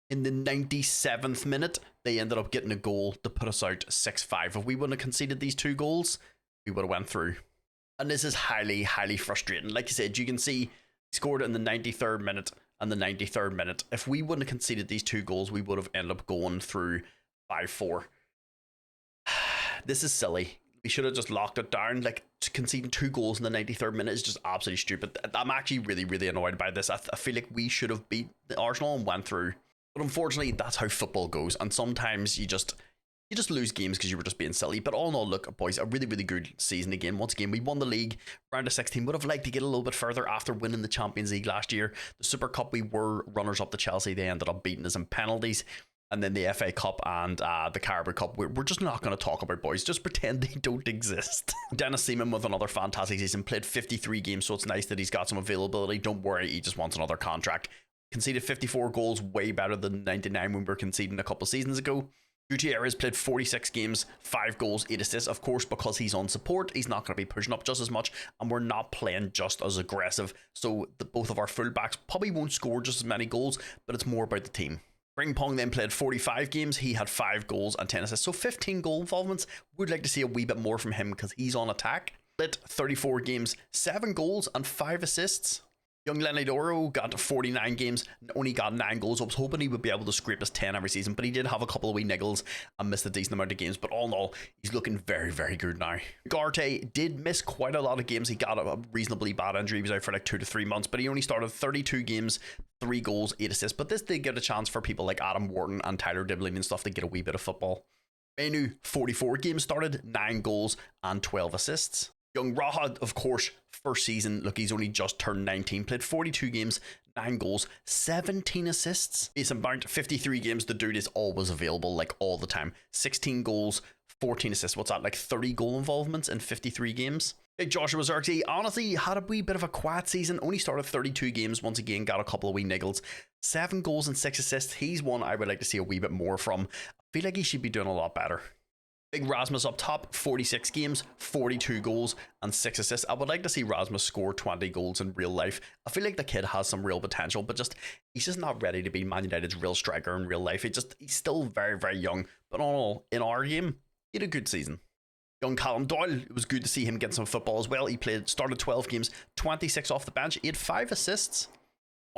In the 97th minute, they ended up getting a goal to put us out 6-5. If we wouldn't have conceded these 2 goals, we would have went through. And this is highly, highly frustrating. Like I said, you can see he scored in the 93rd minute and the 93rd minute. If we wouldn't have conceded these 2 goals, we would have ended up going through 5-4. This is silly. We should have just locked it down. Like, conceding 2 goals in the 93rd minute is just absolutely stupid. I'm actually really, really annoyed by this. I feel like we should have beat the Arsenal and went through. But unfortunately, that's how football goes. And sometimes you just lose games because you were just being silly. But all in all, look, boys, a really, really good season again. Once again, we won the league. Round of 16. Would have liked to get a little bit further after winning the Champions League last year. The Super Cup, we were runners up to Chelsea. They ended up beating us in penalties. And then the FA Cup and the Carabao Cup, we're just not going to talk about, boys. Just pretend they don't exist. Dennis Seaman with another fantastic season. Played 53 games, so it's nice that he's got some availability. Don't worry, he just wants another contract. Conceded 54 goals, way better than 99 when we were conceding a couple seasons ago. Gutierrez played 46 games, 5 goals, 8 assists. Of course, because he's on support, he's not going to be pushing up just as much, and we're not playing just as aggressive. So both of our fullbacks probably won't score just as many goals, but it's more about the team. Frimpong then played 45 games. He had 5 goals and 10 assists. So 15 goal involvements. Would like to see a wee bit more from him because he's on attack. Played 34 games, 7 goals and 5 assists. Young Lenny Doro got 49 games, only got 9 goals. I was hoping he would be able to scrape his 10 every season, but he did have a couple of wee niggles and missed a decent amount of games. But all in all, he's looking very, very good now. Garte did miss quite a lot of games. He got a reasonably bad injury. He was out for like 2 to 3 months, but he only started 32 games, 3 goals, 8 assists. But this did give a chance for people like Adam Wharton and Tyler Dibbling and stuff to get a wee bit of football. Menu, 44 games started, 9 goals and 12 assists. Young Raha, of course, first season, look, he's only just turned 19, played 42 games, 9 goals, 17 assists. Decent bout, 53 games, the dude is always available, like all the time. 16 goals, 14 assists, what's that, like 30 goal involvements in 53 games? Big Joshua Zirkzee, honestly, had a wee bit of a quiet season, only started 32 games, once again, got a couple of wee niggles. 7 goals and 6 assists, he's one I would like to see a wee bit more from. I feel like he should be doing a lot better. Big Rasmus up top, 46 games, 42 goals and 6 assists. I would like to see Rasmus score 20 goals in real life. I feel like the kid has some real potential, but he's just not ready to be Man United's real striker in real life. He's still very, very young. But all in our game, he had a good season. Young Callum Doyle, it was good to see him get some football as well. He started 12 games, 26 off the bench. He had 5 assists.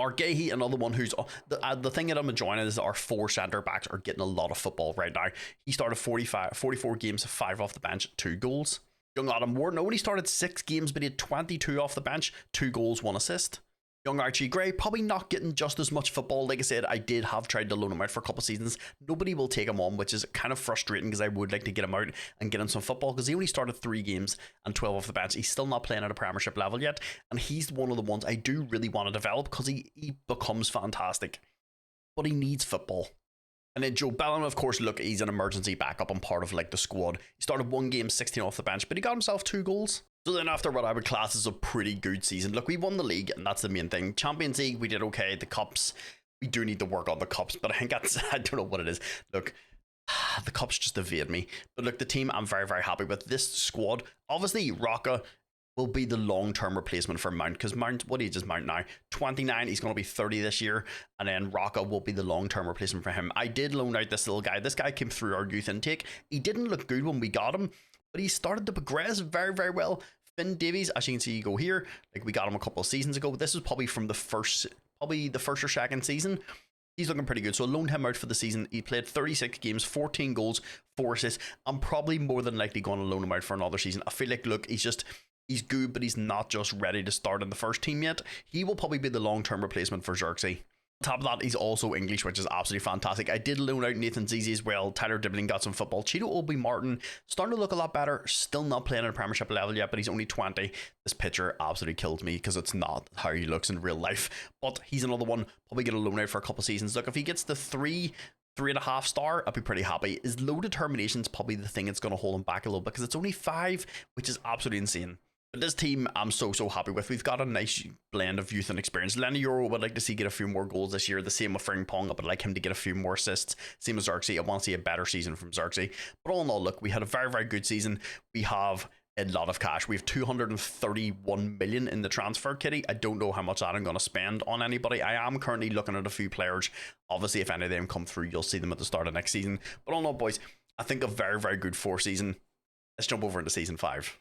Argehi, another one who's the thing that I'm enjoying is our 4 centre backs are getting a lot of football right now. He started 44 games, 5 off the bench, 2 goals. Young Adam Ward only started 6 games, but he had 22 off the bench, 2 goals, 1 assist. Young Archie Gray, probably not getting just as much football. Like I said, I did have tried to loan him out for a couple of seasons. Nobody will take him on, which is kind of frustrating because I would like to get him out and get him some football because he only started 3 games and 12 off the bench. He's still not playing at a Premiership level yet, and he's one of the ones I do really want to develop because he becomes fantastic. But he needs football. And then Joe Bellingham, of course, look, he's an emergency backup and part of like the squad. He started 1 game, 16 off the bench, but he got himself 2 goals. So then after what I would class as a pretty good season, look, we won the league and that's the main thing. Champions League, we did okay. The cups, we do need to work on the cups, but I think I don't know what it is. Look, The cups just evade me. But look, the team I'm very, very happy with. This squad, obviously, Rocca will be the long-term replacement for Mount, because Mount, what age is Mount now? 29, he's going to be 30 this year, and then Rocca will be the long-term replacement for him. I did loan out this little guy. This guy came through our youth intake. He didn't look good when we got him, but he started to progress very, very well. Finn Davies, as you can see, you go here, like we got him a couple of seasons ago. This is probably from the first or second season. He's looking pretty good. So I loaned him out for the season. He played 36 games, 14 goals, 4 assists. I'm probably more than likely going to loan him out for another season. I feel like, look, he's good, but he's not just ready to start in the first team yet. He will probably be the long-term replacement for Xerxes. On top of that, he's also English, which is absolutely fantastic. I did loan out Nathan Zizi as well. Tyler Dibbling got some football. Cheeto Obi Martin starting to look a lot better. Still not playing at a Premiership level yet, but he's only 20. This picture absolutely killed me because it's not how he looks in real life. But he's another one, probably going to loan out for a couple seasons. Look, if he gets the 3.5 star, I'll be pretty happy. His low determination is probably the thing that's going to hold him back a little bit, because it's only 5, which is absolutely insane. But this team, I'm so happy with. We've got a nice blend of youth and experience. Lenny Euro would like to see get a few more goals this year. The same with Frimpong. I would like him to get a few more assists. Same as Xerxes. I want to see a better season from Xerxes. But all in all, look, we had a very, very good season. We have a lot of cash. We have 231 million in the transfer kitty. I don't know how much that I'm going to spend on anybody. I am currently looking at a few players. Obviously, if any of them come through, you'll see them at the start of next season. But all in all, boys, I think a very, very good 4 season. Let's jump over into season 5.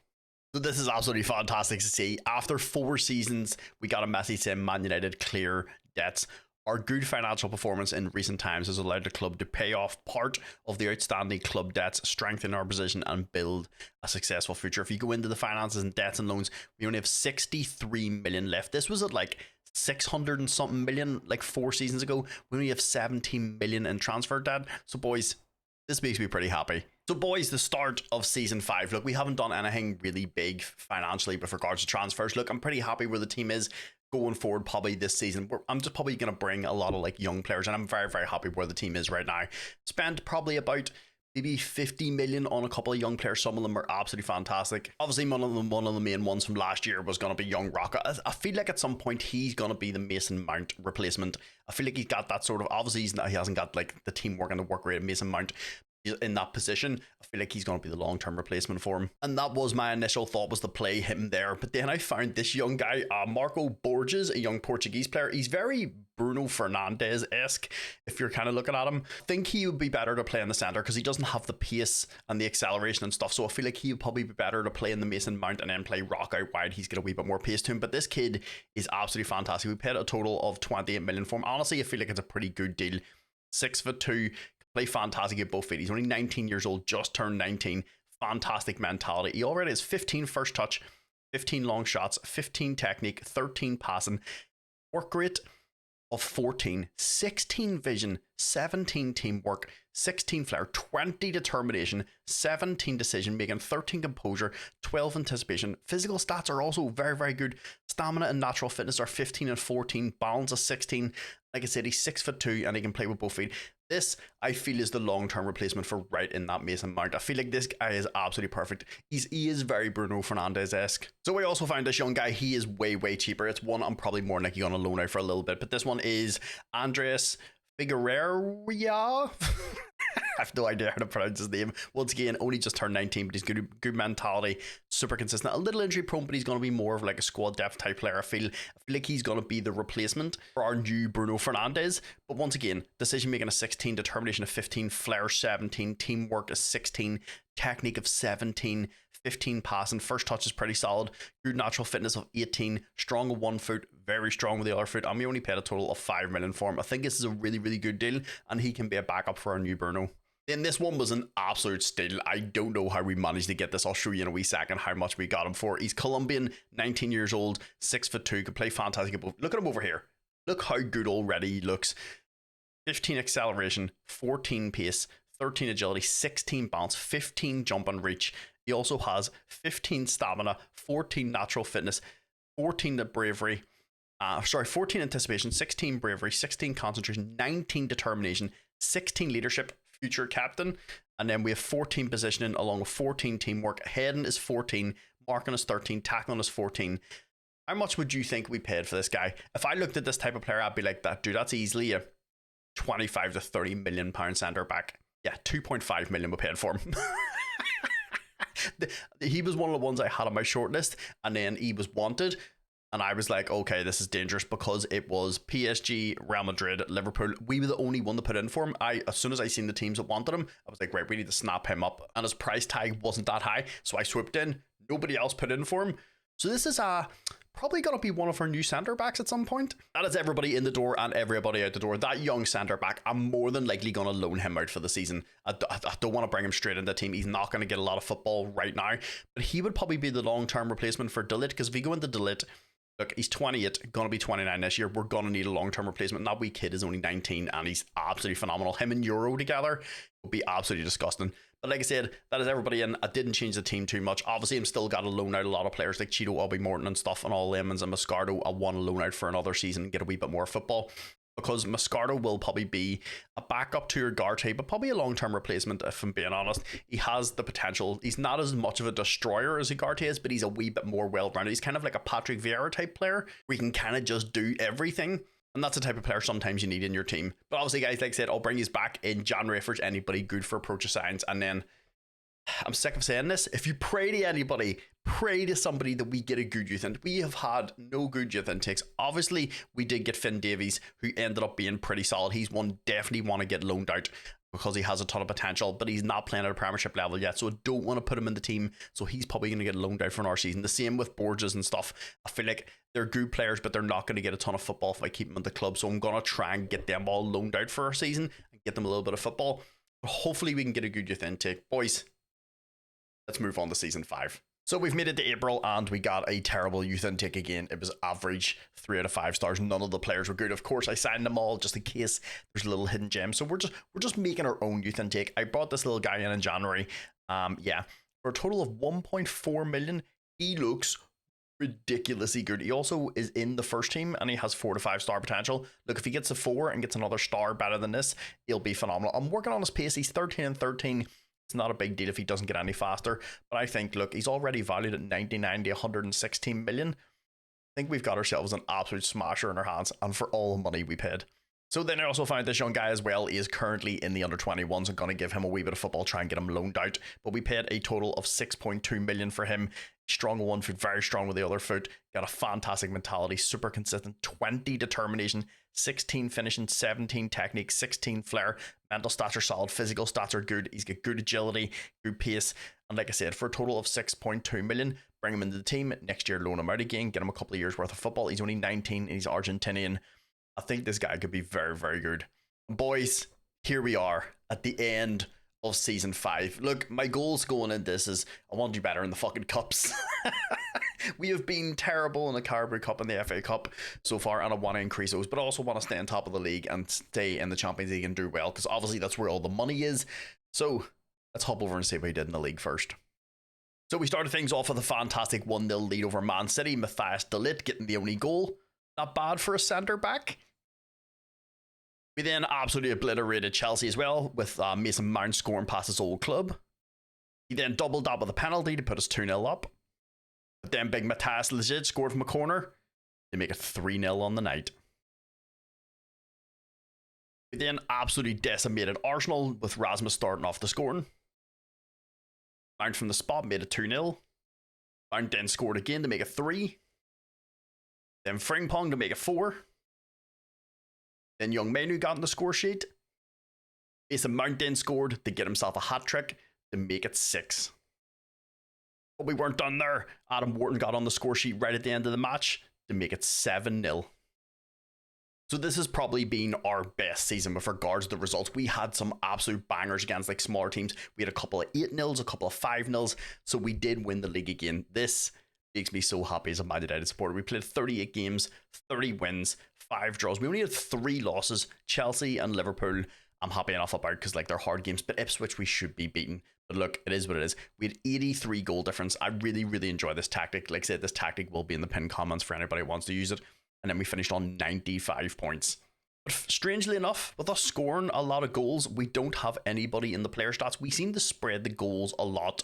So this is absolutely fantastic to see. After 4 seasons, we got a message saying Man United clear debts. Our good financial performance in recent times has allowed the club to pay off part of the outstanding club debts, strengthen our position, and build a successful future. If you go into the finances and debts and loans, we only have 63 million left. This was at like 600 and something million like 4 seasons ago. We only have 17 million in transfer debt. So boys, this makes me pretty happy. So boys, the start of season 5. Look, we haven't done anything really big financially with regards to transfers. Look, I'm pretty happy where the team is going forward probably this season. I'm just probably going to bring a lot of like young players, and I'm very, very happy where the team is right now. Spent probably about maybe 50 million on a couple of young players. Some of them are absolutely fantastic. Obviously, one of the main ones from last year was going to be young Rocca. I feel like at some point he's going to be the Mason Mount replacement. I feel like he's got that sort of, obviously he hasn't got like the team working to work rate of Mason Mount in that position. I feel like he's going to be the long-term replacement for him, and that was my initial thought, was to play him there. But then I found this young guy, Marco Borges, a young Portuguese player. He's very Bruno Fernandes-esque if you're kind of looking at him. I think he would be better to play in the centre because he doesn't have the pace and the acceleration and stuff, so I feel like he would probably be better to play in the Mason Mount and then play Rock out wide. He's got a wee bit more pace to him, but this kid is absolutely fantastic. We paid a total of 28 million for him. Honestly, I feel like it's a pretty good deal. 6'2", play fantastic at both feet. He's only 19 years old, just turned 19. Fantastic mentality. He already has 15 first touch, 15 long shots, 15 technique, 13 passing, work rate of 14, 16 vision, 17 teamwork, 16 flair, 20 determination, 17 decision making, 13 composure, 12 anticipation. Physical stats are also very, very good. Stamina and natural fitness are 15 and 14. Balance is 16. Like I said, he's 6'2" and he can play with both feet. This, I feel, is the long-term replacement for right in that Mason Mount. I feel like this guy is absolutely perfect. He is very Bruno Fernandes-esque. So we also found this young guy. He is way, way cheaper. It's one I'm probably more likely going to loan out for a little bit. But this one is Andres Figueroa. I have no idea how to pronounce his name. Once again, only just turned 19, but he's good mentality, super consistent. A little injury prone, but he's going to be more of like a squad depth type player. I feel like he's going to be the replacement for our new Bruno Fernandes. But once again, decision making of 16, determination of 15, flair 17, teamwork is 16, technique of 17, 15 passing, first touch is pretty solid, good natural fitness of 18, strong with one foot, very strong with the other foot, and we only paid a total of 5 million for him. I think this is a really, really good deal, and he can be a backup for our new Bruno. Then this one was an absolute steal. I don't know how we managed to get this. I'll show you in a wee second how much we got him for. He's Colombian, 19 years old, 6'2", can play fantastic. Look at him over here. Look how good already he looks. 15 acceleration, 14 pace, 13 agility, 16 bounce, 15 jump and reach. He also has 15 stamina, 14 natural fitness, 14 bravery, 14 anticipation, 16 bravery, 16 concentration, 19 determination, 16 leadership, future captain, and then we have 14 positioning along with 14 teamwork. Heading is 14, marking is 13, tackling is 14. How much would you think we paid for this guy? If I looked at this type of player, I'd be like, that dude, that's easily a 25 to 30 million pound centre back. Yeah, 2.5 million we paid for him. He was one of the ones I had on my shortlist, and then he was wanted. And I was like, okay, this is dangerous, because it was PSG, Real Madrid, Liverpool. We were the only one to put in for him. As soon as I seen the teams that wanted him, I was like, right, we need to snap him up. And his price tag wasn't that high, so I swooped in. Nobody else put in for him. So this is probably going to be one of our new centre backs at some point. That is everybody in the door and everybody out the door. That young centre back, I'm more than likely going to loan him out for the season. I don't want to bring him straight into the team. He's not going to get a lot of football right now, but he would probably be the long-term replacement for De Ligt, because if we go into De Ligt, look, he's 28, going to be 29 this year. We're going to need a long-term replacement. That wee kid is only 19, and he's absolutely phenomenal. Him and Euro together would be absolutely disgusting. But like I said, that is everybody in. I didn't change the team too much. Obviously, I'm still got to loan out a lot of players like Cheeto, Obi Morton and stuff, and all Lemons and Moscardo. I want to loan out for another season and get a wee bit more football, because Moscardo will probably be a backup to your Ugarte, but probably a long-term replacement, if I'm being honest. He has the potential. He's not as much of a destroyer as Ugarte is, but he's a wee bit more well-rounded. He's kind of like a Patrick Vieira type player, where he can kind of just do everything. And that's the type of player sometimes you need in your team. But obviously, guys, like I said, I'll bring you back in January if there's anybody good for approach of science. And then, I'm sick of saying this, if you pray to anybody, pray to somebody that we get a good youth intake. We have had no good youth intakes. Obviously, we did get Finn Davies, who ended up being pretty solid. He's one definitely want to get loaned out, because he has a ton of potential, but he's not playing at a Premiership level yet, so I don't want to put him in the team, so he's probably going to get loaned out for another season. The same with Borges and stuff. I feel like they're good players, but they're not going to get a ton of football if I keep them in the club, so I'm going to try and get them all loaned out for a season and get them a little bit of football. But hopefully we can get a good youth intake. Boys, let's move on to season 5. So we've made it to April, and we got a terrible youth intake again. It was average, 3 out of 5 stars. None of the players were good. Of course, I signed them all just in case there's a little hidden gem. So we're just making our own youth intake. I brought this little guy in January. For a total of 1.4 million. He looks ridiculously good. He also is in the first team, and he has 4 to 5 star potential. Look, if he gets a 4 and gets another star better than this, he'll be phenomenal. I'm working on his pace. He's 13 and 13. It's not a big deal if he doesn't get any faster, but I think, look, he's already valued at 99 to 116 million. I think we've got ourselves an absolute smasher in our hands, and for all the money we paid. So then I also found this young guy as well. He is currently in the under-21s. I'm going to give him a wee bit of football, try and get him loaned out. But we paid a total of 6.2 million for him. Strong with one foot, very strong with the other foot. Got a fantastic mentality, super consistent, 20 determination, 16 finishing, 17 technique, 16 flair. Mental stats are solid, physical stats are good. He's got good agility, good pace. And like I said, for a total of 6.2 million, bring him into the team. Next year, loan him out again, get him a couple of years worth of football. He's only 19 and he's Argentinian. I think this guy could be very, very good. Boys, here we are at the end of season 5. Look, my goals going in this is I want to do better in the fucking cups. We have been terrible in the Carabao Cup and the FA Cup so far, and I want to increase those, but I also want to stay on top of the league and stay in the Champions League and do well, because obviously that's where all the money is. So let's hop over and see what he did in the league first. So we started things off with a fantastic 1-0 lead over Man City. Matthias de Ligt getting the only goal. Not bad for a centre back. We then absolutely obliterated Chelsea as well, with Mason Mount scoring past his old club. He then doubled up with a penalty to put us 2-0 up. But then big Matthias de Ligt scored from a corner to make it 3-0 on the night. We then absolutely decimated Arsenal with Rasmus starting off the scoring. Mount from the spot made it 2-0. Mount then scored again to make it 3. Then Frimpong to make it 4. Then young Manu got in the score sheet. Mason Mount then scored to get himself a hat-trick to make it 6. But we weren't done there. Adam Wharton got on the score sheet right at the end of the match to make it 7-0. So this has probably been our best season with regards to the results. We had some absolute bangers against like smaller teams. We had a couple of 8-0s, a couple of 5-0s. So we did win the league again. This makes me so happy as a Man United supporter. We played 38 games, 30 wins, 5 draws. We only had 3 losses, Chelsea and Liverpool. I'm happy enough about because like they're hard games, but Ipswich we should be beaten. But look, it is what it is. We had 83 goal difference. I really, really enjoy this tactic. Like I said, this tactic will be in the pinned comments for anybody who wants to use it. And then we finished on 95 points. But strangely enough, with us scoring a lot of goals, we don't have anybody in the player stats. We seem to spread the goals a lot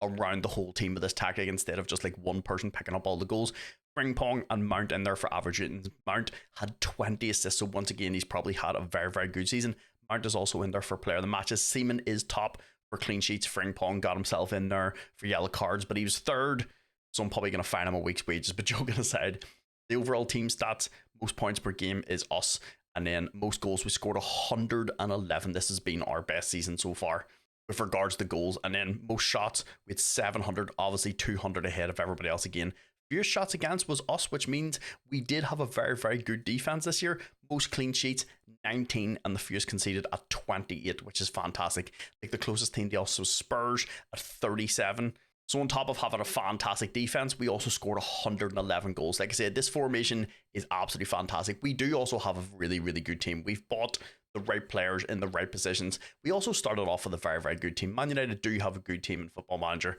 around the whole team with this tactic instead of just like one person picking up all the goals. Frimpong and Mount in there for average ratings. Mount had 20 assists, so once again, he's probably had a very, very good season. Mount is also in there for player of the matches. Seaman is top for clean sheets. Frimpong got himself in there for yellow cards, but he was third, so I'm probably going to fine him a week's wages. But joking aside, the overall team stats, most points per game is us, and then most goals, we scored 111. This has been our best season so far with regards to goals. And then most shots, we had 700, obviously 200 ahead of everybody else again. Fewest shots against was us, which means we did have a very, very good defense this year. Most clean sheets, 19, and the fewest conceded at 28, which is fantastic. Like the closest team to us was Spurs at 37. So on top of having a fantastic defense, we also scored 111 goals. Like I said, this formation is absolutely fantastic. We do also have a really, really good team. We've bought the right players in the right positions. We also started off with a very, very good team. Man United do have a good team in Football Manager,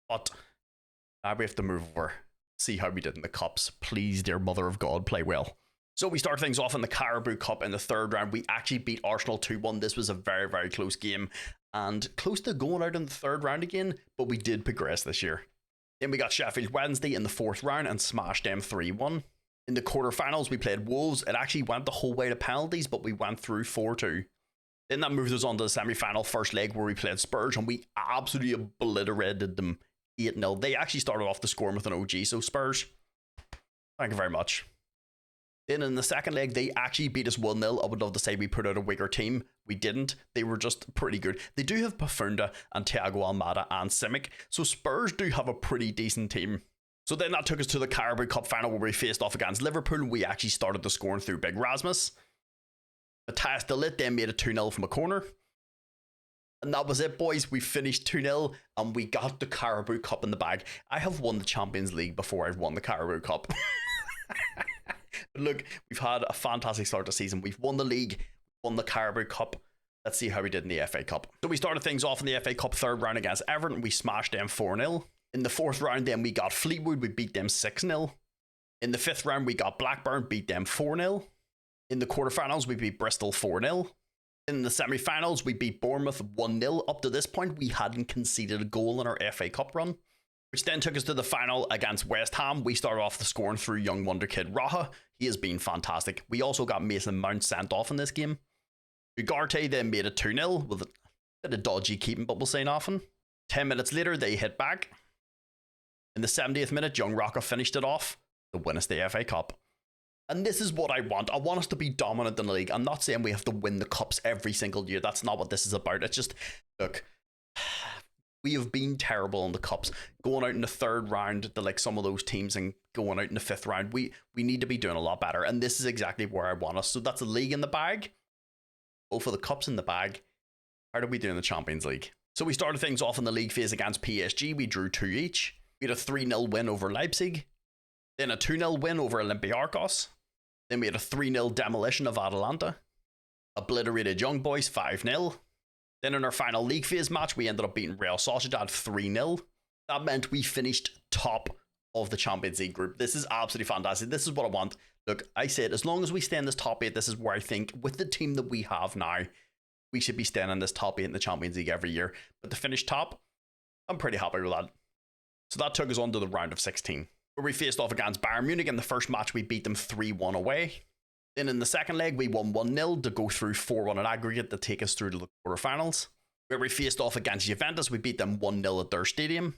but now we have to move over, see how we did in the cups. Please, dear mother of God, play well. So we start things off in the Carabao Cup in the third round. We actually beat Arsenal 2-1. This was a very, very close game and close to going out in the third round again, but we did progress this year. Then we got Sheffield Wednesday in the fourth round and smashed them 3-1. In the quarterfinals, we played Wolves. It actually went the whole way to penalties, but we went through 4-2. Then that moved us on to the semi-final first leg where we played Spurs, and we absolutely obliterated them 8-0. They actually started off the scoring with an OG, so Spurs, thank you very much. Then in the second leg, they actually beat us 1-0. I would love to say we put out a weaker team. We didn't. They were just pretty good. They do have Pafunda and Thiago Almada and Simic, so Spurs do have a pretty decent team. So then that took us to the Carabao Cup final where we faced off against Liverpool. We actually started the scoring through Big Rasmus. Matthias de Ligt then made it 2-0 from a corner. And that was it, boys. We finished 2-0 and we got the Carabao Cup in the bag. I have won the Champions League before I've won the Carabao Cup. But look, we've had a fantastic start to the season. We've won the league, won the Carabao Cup. Let's see how we did in the FA Cup. So we started things off in the FA Cup third round against Everton. We smashed them 4-0. In the fourth round, then we got Fleetwood. We beat them 6-0. In the fifth round, we got Blackburn. Beat them 4-0. In the quarterfinals, we beat Bristol 4-0. In the semi-finals, we beat Bournemouth 1-0. Up to this point, we hadn't conceded a goal in our FA Cup run, which then took us to the final against West Ham. We started off the scoring through young wonder kid Raha. He has been fantastic. We also got Mason Mount sent off in this game. Ugarte then made it 2-0 with a bit of dodgy keeping, but we'll say nothing. 10 minutes later, they hit back. In the 70th minute, young Rocca finished it off to win us the FA Cup. And this is what I want. I want us to be dominant in the league. I'm not saying we have to win the cups every single year. That's not what this is about. It's just, look, we have been terrible in the cups. Going out in the third round to like some of those teams and going out in the fifth round, we need to be doing a lot better. And this is exactly where I want us. So that's a league in the bag. Both of the cups in the bag. How did we do in the Champions League? So we started things off in the league phase against PSG. We drew 2 each. We had a 3-0 win over Leipzig. Then a 2-0 win over Olympiacos. Then we had a 3-0 demolition of Atalanta. Obliterated Young Boys 5-0. Then in our final league phase match, we ended up beating Real Sociedad 3-0. That meant we finished top of the Champions League group. This is absolutely fantastic. This is what I want. Look, I said, as long as we stay in this top 8, this is where I think, with the team that we have now, we should be staying in this top 8 in the Champions League every year. But to finish top, I'm pretty happy with that. So that took us on to the round of 16, where we faced off against Bayern Munich. In the first match, we beat them 3-1 away. Then in the second leg, we won 1-0 to go through 4-1 in aggregate to take us through to the quarterfinals. Where we faced off against Juventus, we beat them 1-0 at their stadium.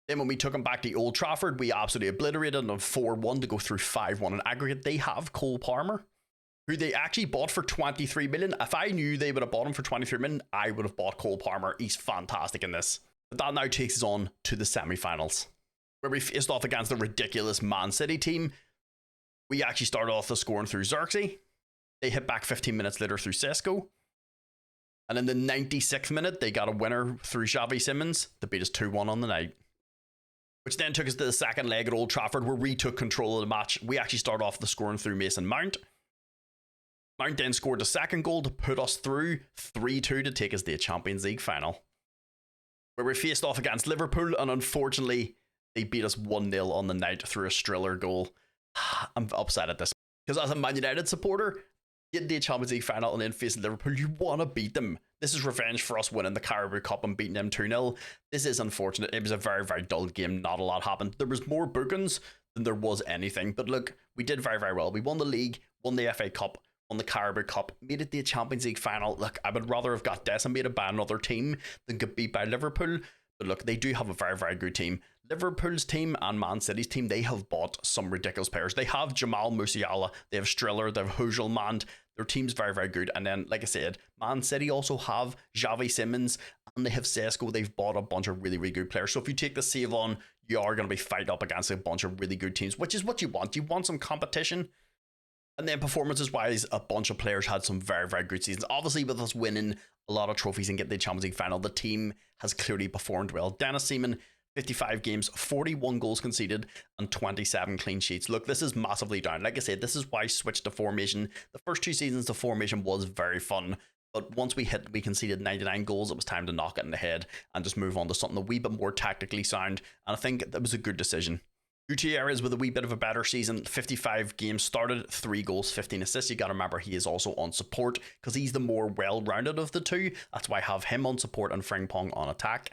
Then when we took them back to Old Trafford, we absolutely obliterated them 4-1 to go through 5-1 in aggregate. They have Cole Palmer, who they actually bought for 23 million. If I knew they would have bought him for 23 million, I would have bought Cole Palmer. He's fantastic in this. But that now takes us on to the semi-finals, where we faced off against the ridiculous Man City team. We actually started off the scoring through Xerxes. They hit back 15 minutes later through Sesko. And in the 96th minute, they got a winner through Xavi Simons to beat us 2-1 on the night. Which then took us to the second leg at Old Trafford, where we took control of the match. We actually started off the scoring through Mason Mount. Mount then scored the second goal to put us through 3-2 to take us to the Champions League final, where we faced off against Liverpool, and unfortunately, they beat us 1-0 on the night through a Striller goal. I'm upset at this, because as a Man United supporter, getting the Champions League final and then facing Liverpool, you want to beat them. This is revenge for us winning the Carabao Cup and beating them 2-0. This is unfortunate. It was a very, very dull game. Not a lot happened. There was more bookings than there was anything. But look, we did very, very well. We won the league, won the FA Cup. won the Carabao Cup, made it to the Champions League final. Look, I would rather have got decimated by another team than get beat by Liverpool. But look, they do have a very, very good team. Liverpool's team and Man City's team, they have bought some ridiculous players. They have Jamal Musiala, they have Striller, they have Hugelmand. Their team's very, very good. And then, like I said, Man City also have Xavi Simons and they have Sesko. They've bought a bunch of really, really good players. So if you take the save on, you are going to be fighting up against a bunch of really good teams, which is what you want. You want some competition. And then performances-wise, a bunch of players had some very, very good seasons. Obviously, with us winning a lot of trophies and getting the Champions League final, the team has clearly performed well. Dennis Seaman, 55 games, 41 goals conceded, and 27 clean sheets. Look, this is massively down. Like I said, this is why I switched to formation. The first 2 seasons, the formation was very fun. But once we conceded 99 goals, it was time to knock it in the head and just move on to something a wee bit more tactically sound. And I think that was a good decision. Gutierrez with a wee bit of a better season, 55 games started, 3 goals, 15 assists. You got to remember he is also on support because he's the more well-rounded of the two. That's why I have him on support and Frimpong on attack.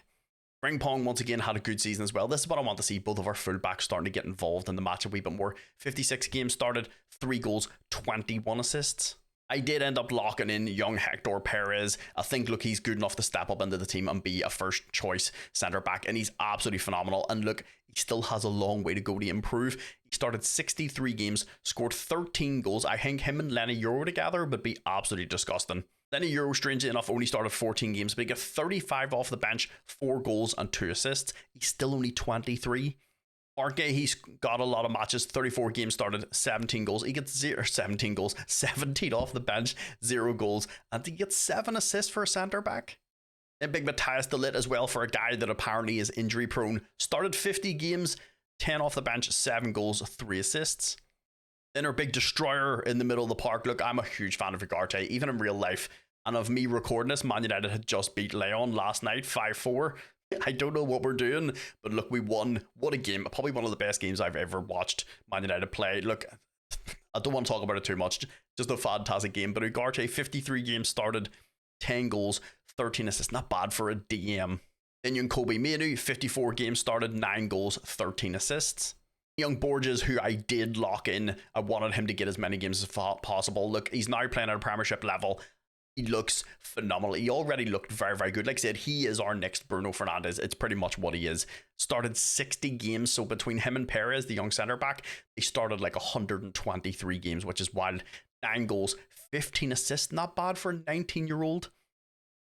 Frimpong once again had a good season as well. This is what I want to see, both of our fullbacks starting to get involved in the match a wee bit more. 56 games started, 3 goals, 21 assists. I did end up locking in young Hector Perez. I think, look, he's good enough to step up into the team and be a first choice centre back, and he's absolutely phenomenal. And look, he still has a long way to go to improve. He started 63 games, scored 13 goals. I think him and Lenny Euro together would be absolutely disgusting. Lenny Euro, strangely enough, only started 14 games, but he got 35 off the bench, 4 goals and 2 assists. He's still only 23. Fergie, he's got a lot of matches, 34 games started, 17 goals. He gets 17 goals, 17 off the bench, 0 goals, and he gets 7 assists for a centre back. And big Matthias de Ligt as well, for a guy that apparently is injury prone. Started 50 games, 10 off the bench, 7 goals, 3 assists. Then our big destroyer in the middle of the park. Look, I'm a huge fan of Ugarte, even in real life. And of me recording this, Man United had just beat Leon last night, 5-4. I don't know what we're doing, but look, we won. What a game. Probably one of the best games I've ever watched Man United play. Look, I don't want to talk about it too much. Just a fantastic game. But Ugarte, 53 games started, 10 goals, 13 assists. Not bad for a DM. Then young Kobe Mainoo, 54 games started, 9 goals, 13 assists. Young Borges, who I did lock in. I wanted him to get as many games as possible. Look, he's now playing at a Premiership level. He looks phenomenal. He already looked very, very good. Like I said, he is our next Bruno Fernandes. It's pretty much what he is. Started 60 games. So between him and Perez, the young centre back, they started like 123 games, which is wild. 9 goals, 15 assists. Not bad for a 19-year-old.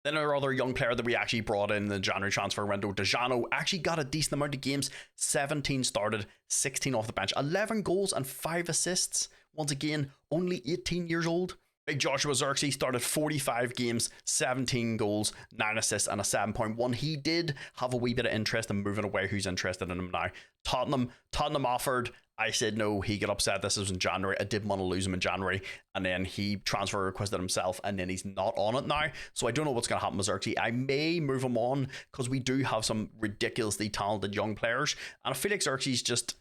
Then our other young player that we actually brought in the January transfer window, Dejano, actually got a decent amount of games. 17 started, 16 off the bench, 11 goals and 5 assists. Once again, only 18 years old. Big Joshua Zirkzee started 45 games, 17 goals, 9 assists and a 7.1. He did have a wee bit of interest in moving away. Who's interested in him now? Tottenham offered. I said no. He got upset. This was in January. I did want to lose him in January. And then he transfer requested himself and then he's not on it now. So I don't know what's going to happen with Zirkzee. I may move him on because we do have some ridiculously talented young players. And I feel like Zirkzee's just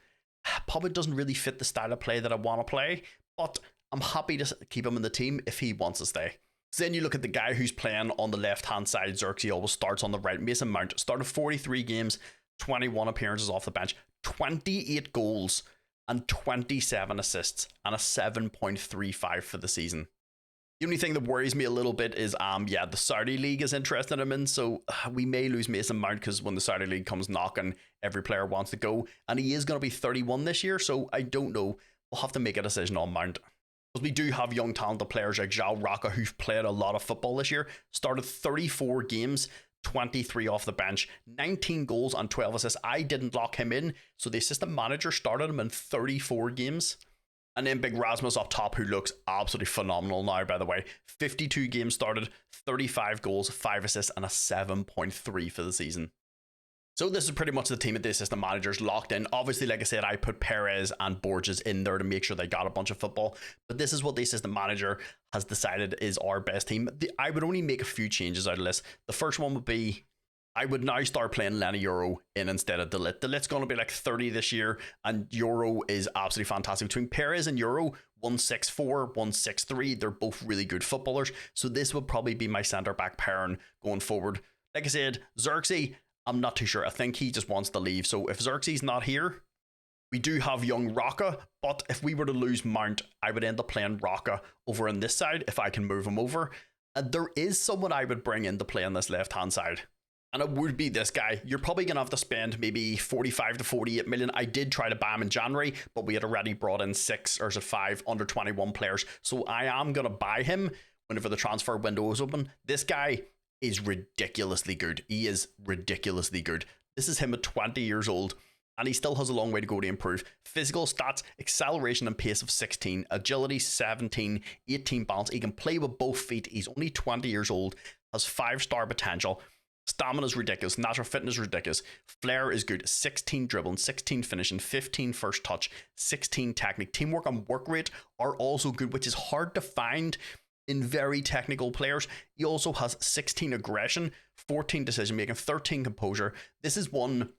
probably doesn't really fit the style of play that I want to play. But I'm happy to keep him in the team if he wants to stay. So then you look at the guy who's playing on the left-hand side. Zirkzee always starts on the right. Mason Mount started 43 games, 21 appearances off the bench, 28 goals and 27 assists and a 7.35 for the season. The only thing that worries me a little bit is, the Saudi League is interested in him in, so we may lose Mason Mount because when the Saudi League comes knocking, every player wants to go, and he is going to be 31 this year, so I don't know. We'll have to make a decision on Mount. Because we do have young talented players like João Roca who've played a lot of football this year, started 34 games, 23 off the bench, 19 goals and 12 assists. I didn't lock him in, so the assistant manager started him in 34 games. And then big Rasmus up top, who looks absolutely phenomenal now, by the way. 52 games started, 35 goals, 5 assists and a 7.3 for the season. So this is pretty much the team that the assistant managers locked in. Obviously, like I said, I put Perez and Borges in there to make sure they got a bunch of football. But this is what the assistant manager has decided is our best team. I would only make a few changes out of this. The first one would be, I would now start playing Lenny Euro in instead of De Ligt. De Ligt's going to be like 30 this year, and Euro is absolutely fantastic. Between Perez and Euro, 164, 163, they're both really good footballers. So this would probably be my centre-back pairing going forward. Like I said, Zirkzee, I'm not too sure. I think he just wants to leave. So if Zirkzee's not here, We do have young Rocca, but if we were to lose Mount, I would end up playing Rocca over on this side if I can move him over. And there is someone I would bring in to play on this left-hand side. And it would be this guy. You're probably going to have to spend maybe 45 to 48 million. I did try to buy him in January, but we had already brought in 5 under 21 players. So I am going to buy him whenever the transfer window is open. This guy is ridiculously good. He is ridiculously good. This is him at 20 years old, and he still has a long way to go to improve. Physical stats, acceleration and pace of 16, agility 17, 18 balance. He can play with both feet. He's only 20 years old, has 5-star potential. Stamina is ridiculous. Natural fitness is ridiculous. Flair is good. 16 dribbling, 16 finishing, 15 first touch, 16 technique. Teamwork and work rate are also good, which is hard to find in very technical players. He also has 16 aggression, 14 decision making, 13 composure. This is one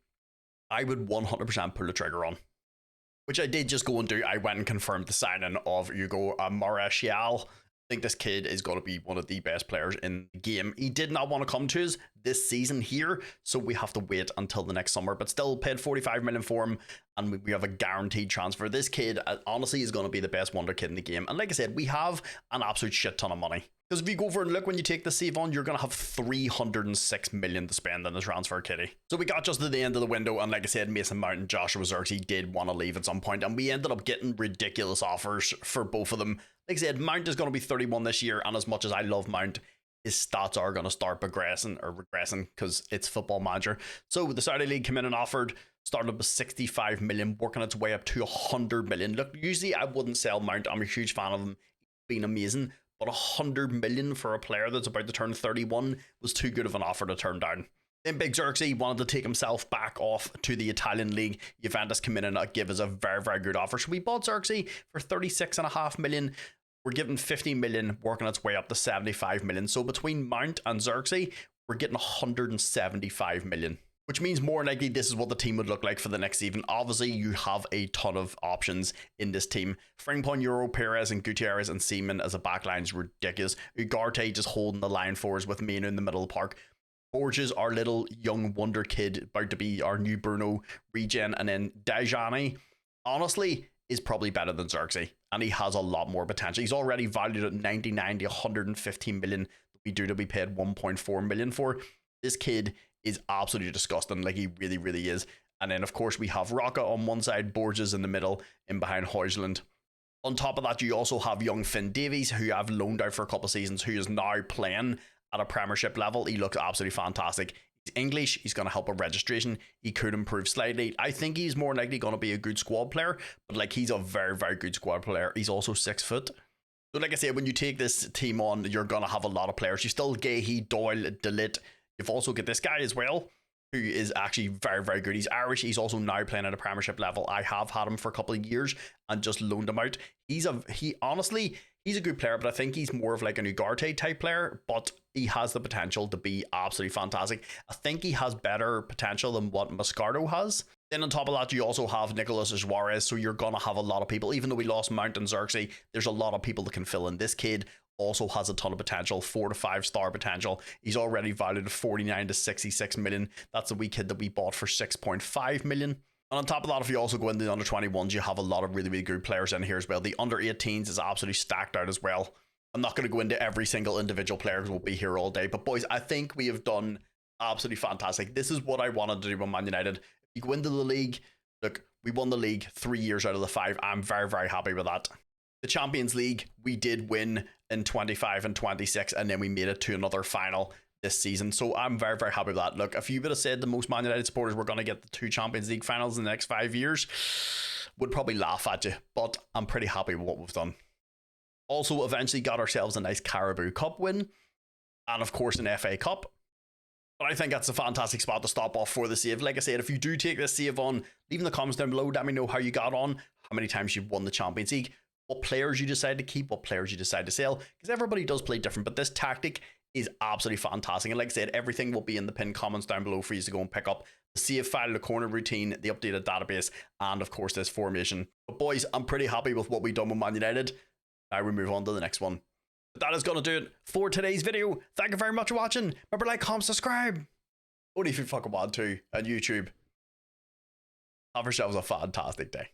I would 100% pull the trigger on, which I did just go and do. I went and confirmed the signing of Hugo Martial. I think this kid is going to be one of the best players in the game. He did not want to come to us this season here, so we have to wait until the next summer, but still paid 45 million for him, and we have a guaranteed transfer. This kid, honestly, is going to be the best wonder kid in the game. And like I said, we have an absolute shit ton of money. Because if you go over and look, when you take the save on, you're going to have 306 million to spend on the transfer kitty. So we got just to the end of the window, and like I said, Mason Mount and Joshua Zirkzee did want to leave at some point, and we ended up getting ridiculous offers for both of them. Like I said, Mount is going to be 31 this year, and as much as I love Mount, his stats are going to start regressing because it's Football Manager. So the Saudi League came in and offered, starting up with 65 million, working its way up to 100 million. Look, usually I wouldn't sell Mount. I'm a huge fan of him. He's been amazing. But 100 million for a player that's about to turn 31 was too good of an offer to turn down. Then Big Zirkzee wanted to take himself back off to the Italian league. Juventus came in and gave us a very, very good offer. So we bought Zirkzee for 36.5 million. We're giving 50 million, working its way up to 75 million. So between Mount and Zirkzee, we're getting 175 million. Which means more likely this is what the team would look like for the next season. Obviously, you have a ton of options in this team. Frimpong, Euro, Perez, and Gutierrez and Seaman as a backline is ridiculous. Ugarte just holding the line for us with Mena in the middle of the park. Borges, our little young wonder kid, about to be our new Bruno regen. And then Dajani, honestly, is probably better than Zirkzee. And he has a lot more potential. He's already valued at 99 to 115 million. We do to be paid 1.4 million for. This kid is absolutely disgusting. Like, he really, really is. And then, of course, we have Rocca on one side, Borges in the middle, in behind Højlund. On top of that, you also have young Finn Davies, who I've loaned out for a couple of seasons, who is now playing at a Premiership level. He looks absolutely fantastic. He's English. He's going to help with registration. He could improve slightly. I think he's more likely going to be a good squad player, but like, he's a very, very good squad player. He's also 6 foot. So like I said, when you take this team on, you're going to have a lot of players. You still Gahey, Doyle, DeLitt. You've also got this guy as well, who is actually very, very good. He's Irish. He's also now playing at a Premiership level. I have had him for a couple of years and just loaned him out. Honestly, he's a good player, but I think he's more of like an Ugarte type player, but he has the potential to be absolutely fantastic. I think he has better potential than what Moscardo has. Then on top of that, you also have Nicolas Suarez, so you're going to have a lot of people. Even though we lost Mount and Zirkzee, there's a lot of people that can fill in. This kid also has a ton of potential, 4 to 5 star potential. He's already valued at 49 to 66 million. That's a wee kid that we bought for 6.5 million. And on top of that, if you also go into the under 21s, you have a lot of really, really good players in here as well. The under 18s is absolutely stacked out as well. I'm not going to go into every single individual player because we'll be here all day. But boys, I think we have done absolutely fantastic. This is what I wanted to do with Man United. If you go into the league, look, we won the league 3 years out of the 5. I'm very, very happy with that. The Champions League, we did win in 25 and 26, and then we made it to another final this season. So I'm very, very happy with that. Look, if you would have said the most Man United supporters were going to get the 2 Champions League finals in the next 5 years, would probably laugh at you, but I'm pretty happy with what we've done. Also, eventually got ourselves a nice Carabao Cup win, and of course an FA Cup. But I think that's a fantastic spot to stop off for the save. Like I said, if you do take this save on, leave in the comments down below. Let me know how you got on, how many times you've won the Champions League, what players you decide to keep, what players you decide to sell, because everybody does play different, but this tactic is absolutely fantastic. And like I said, everything will be in the pinned comments down below for you to go and pick up. The save file, the corner routine, the updated database, and of course this formation. But boys, I'm pretty happy with what we've done with Man United. Now we move on to the next one. But that is going to do it for today's video. Thank you very much for watching. Remember, like, comment, subscribe. Only if you fucking want to on YouTube. Have yourselves a fantastic day.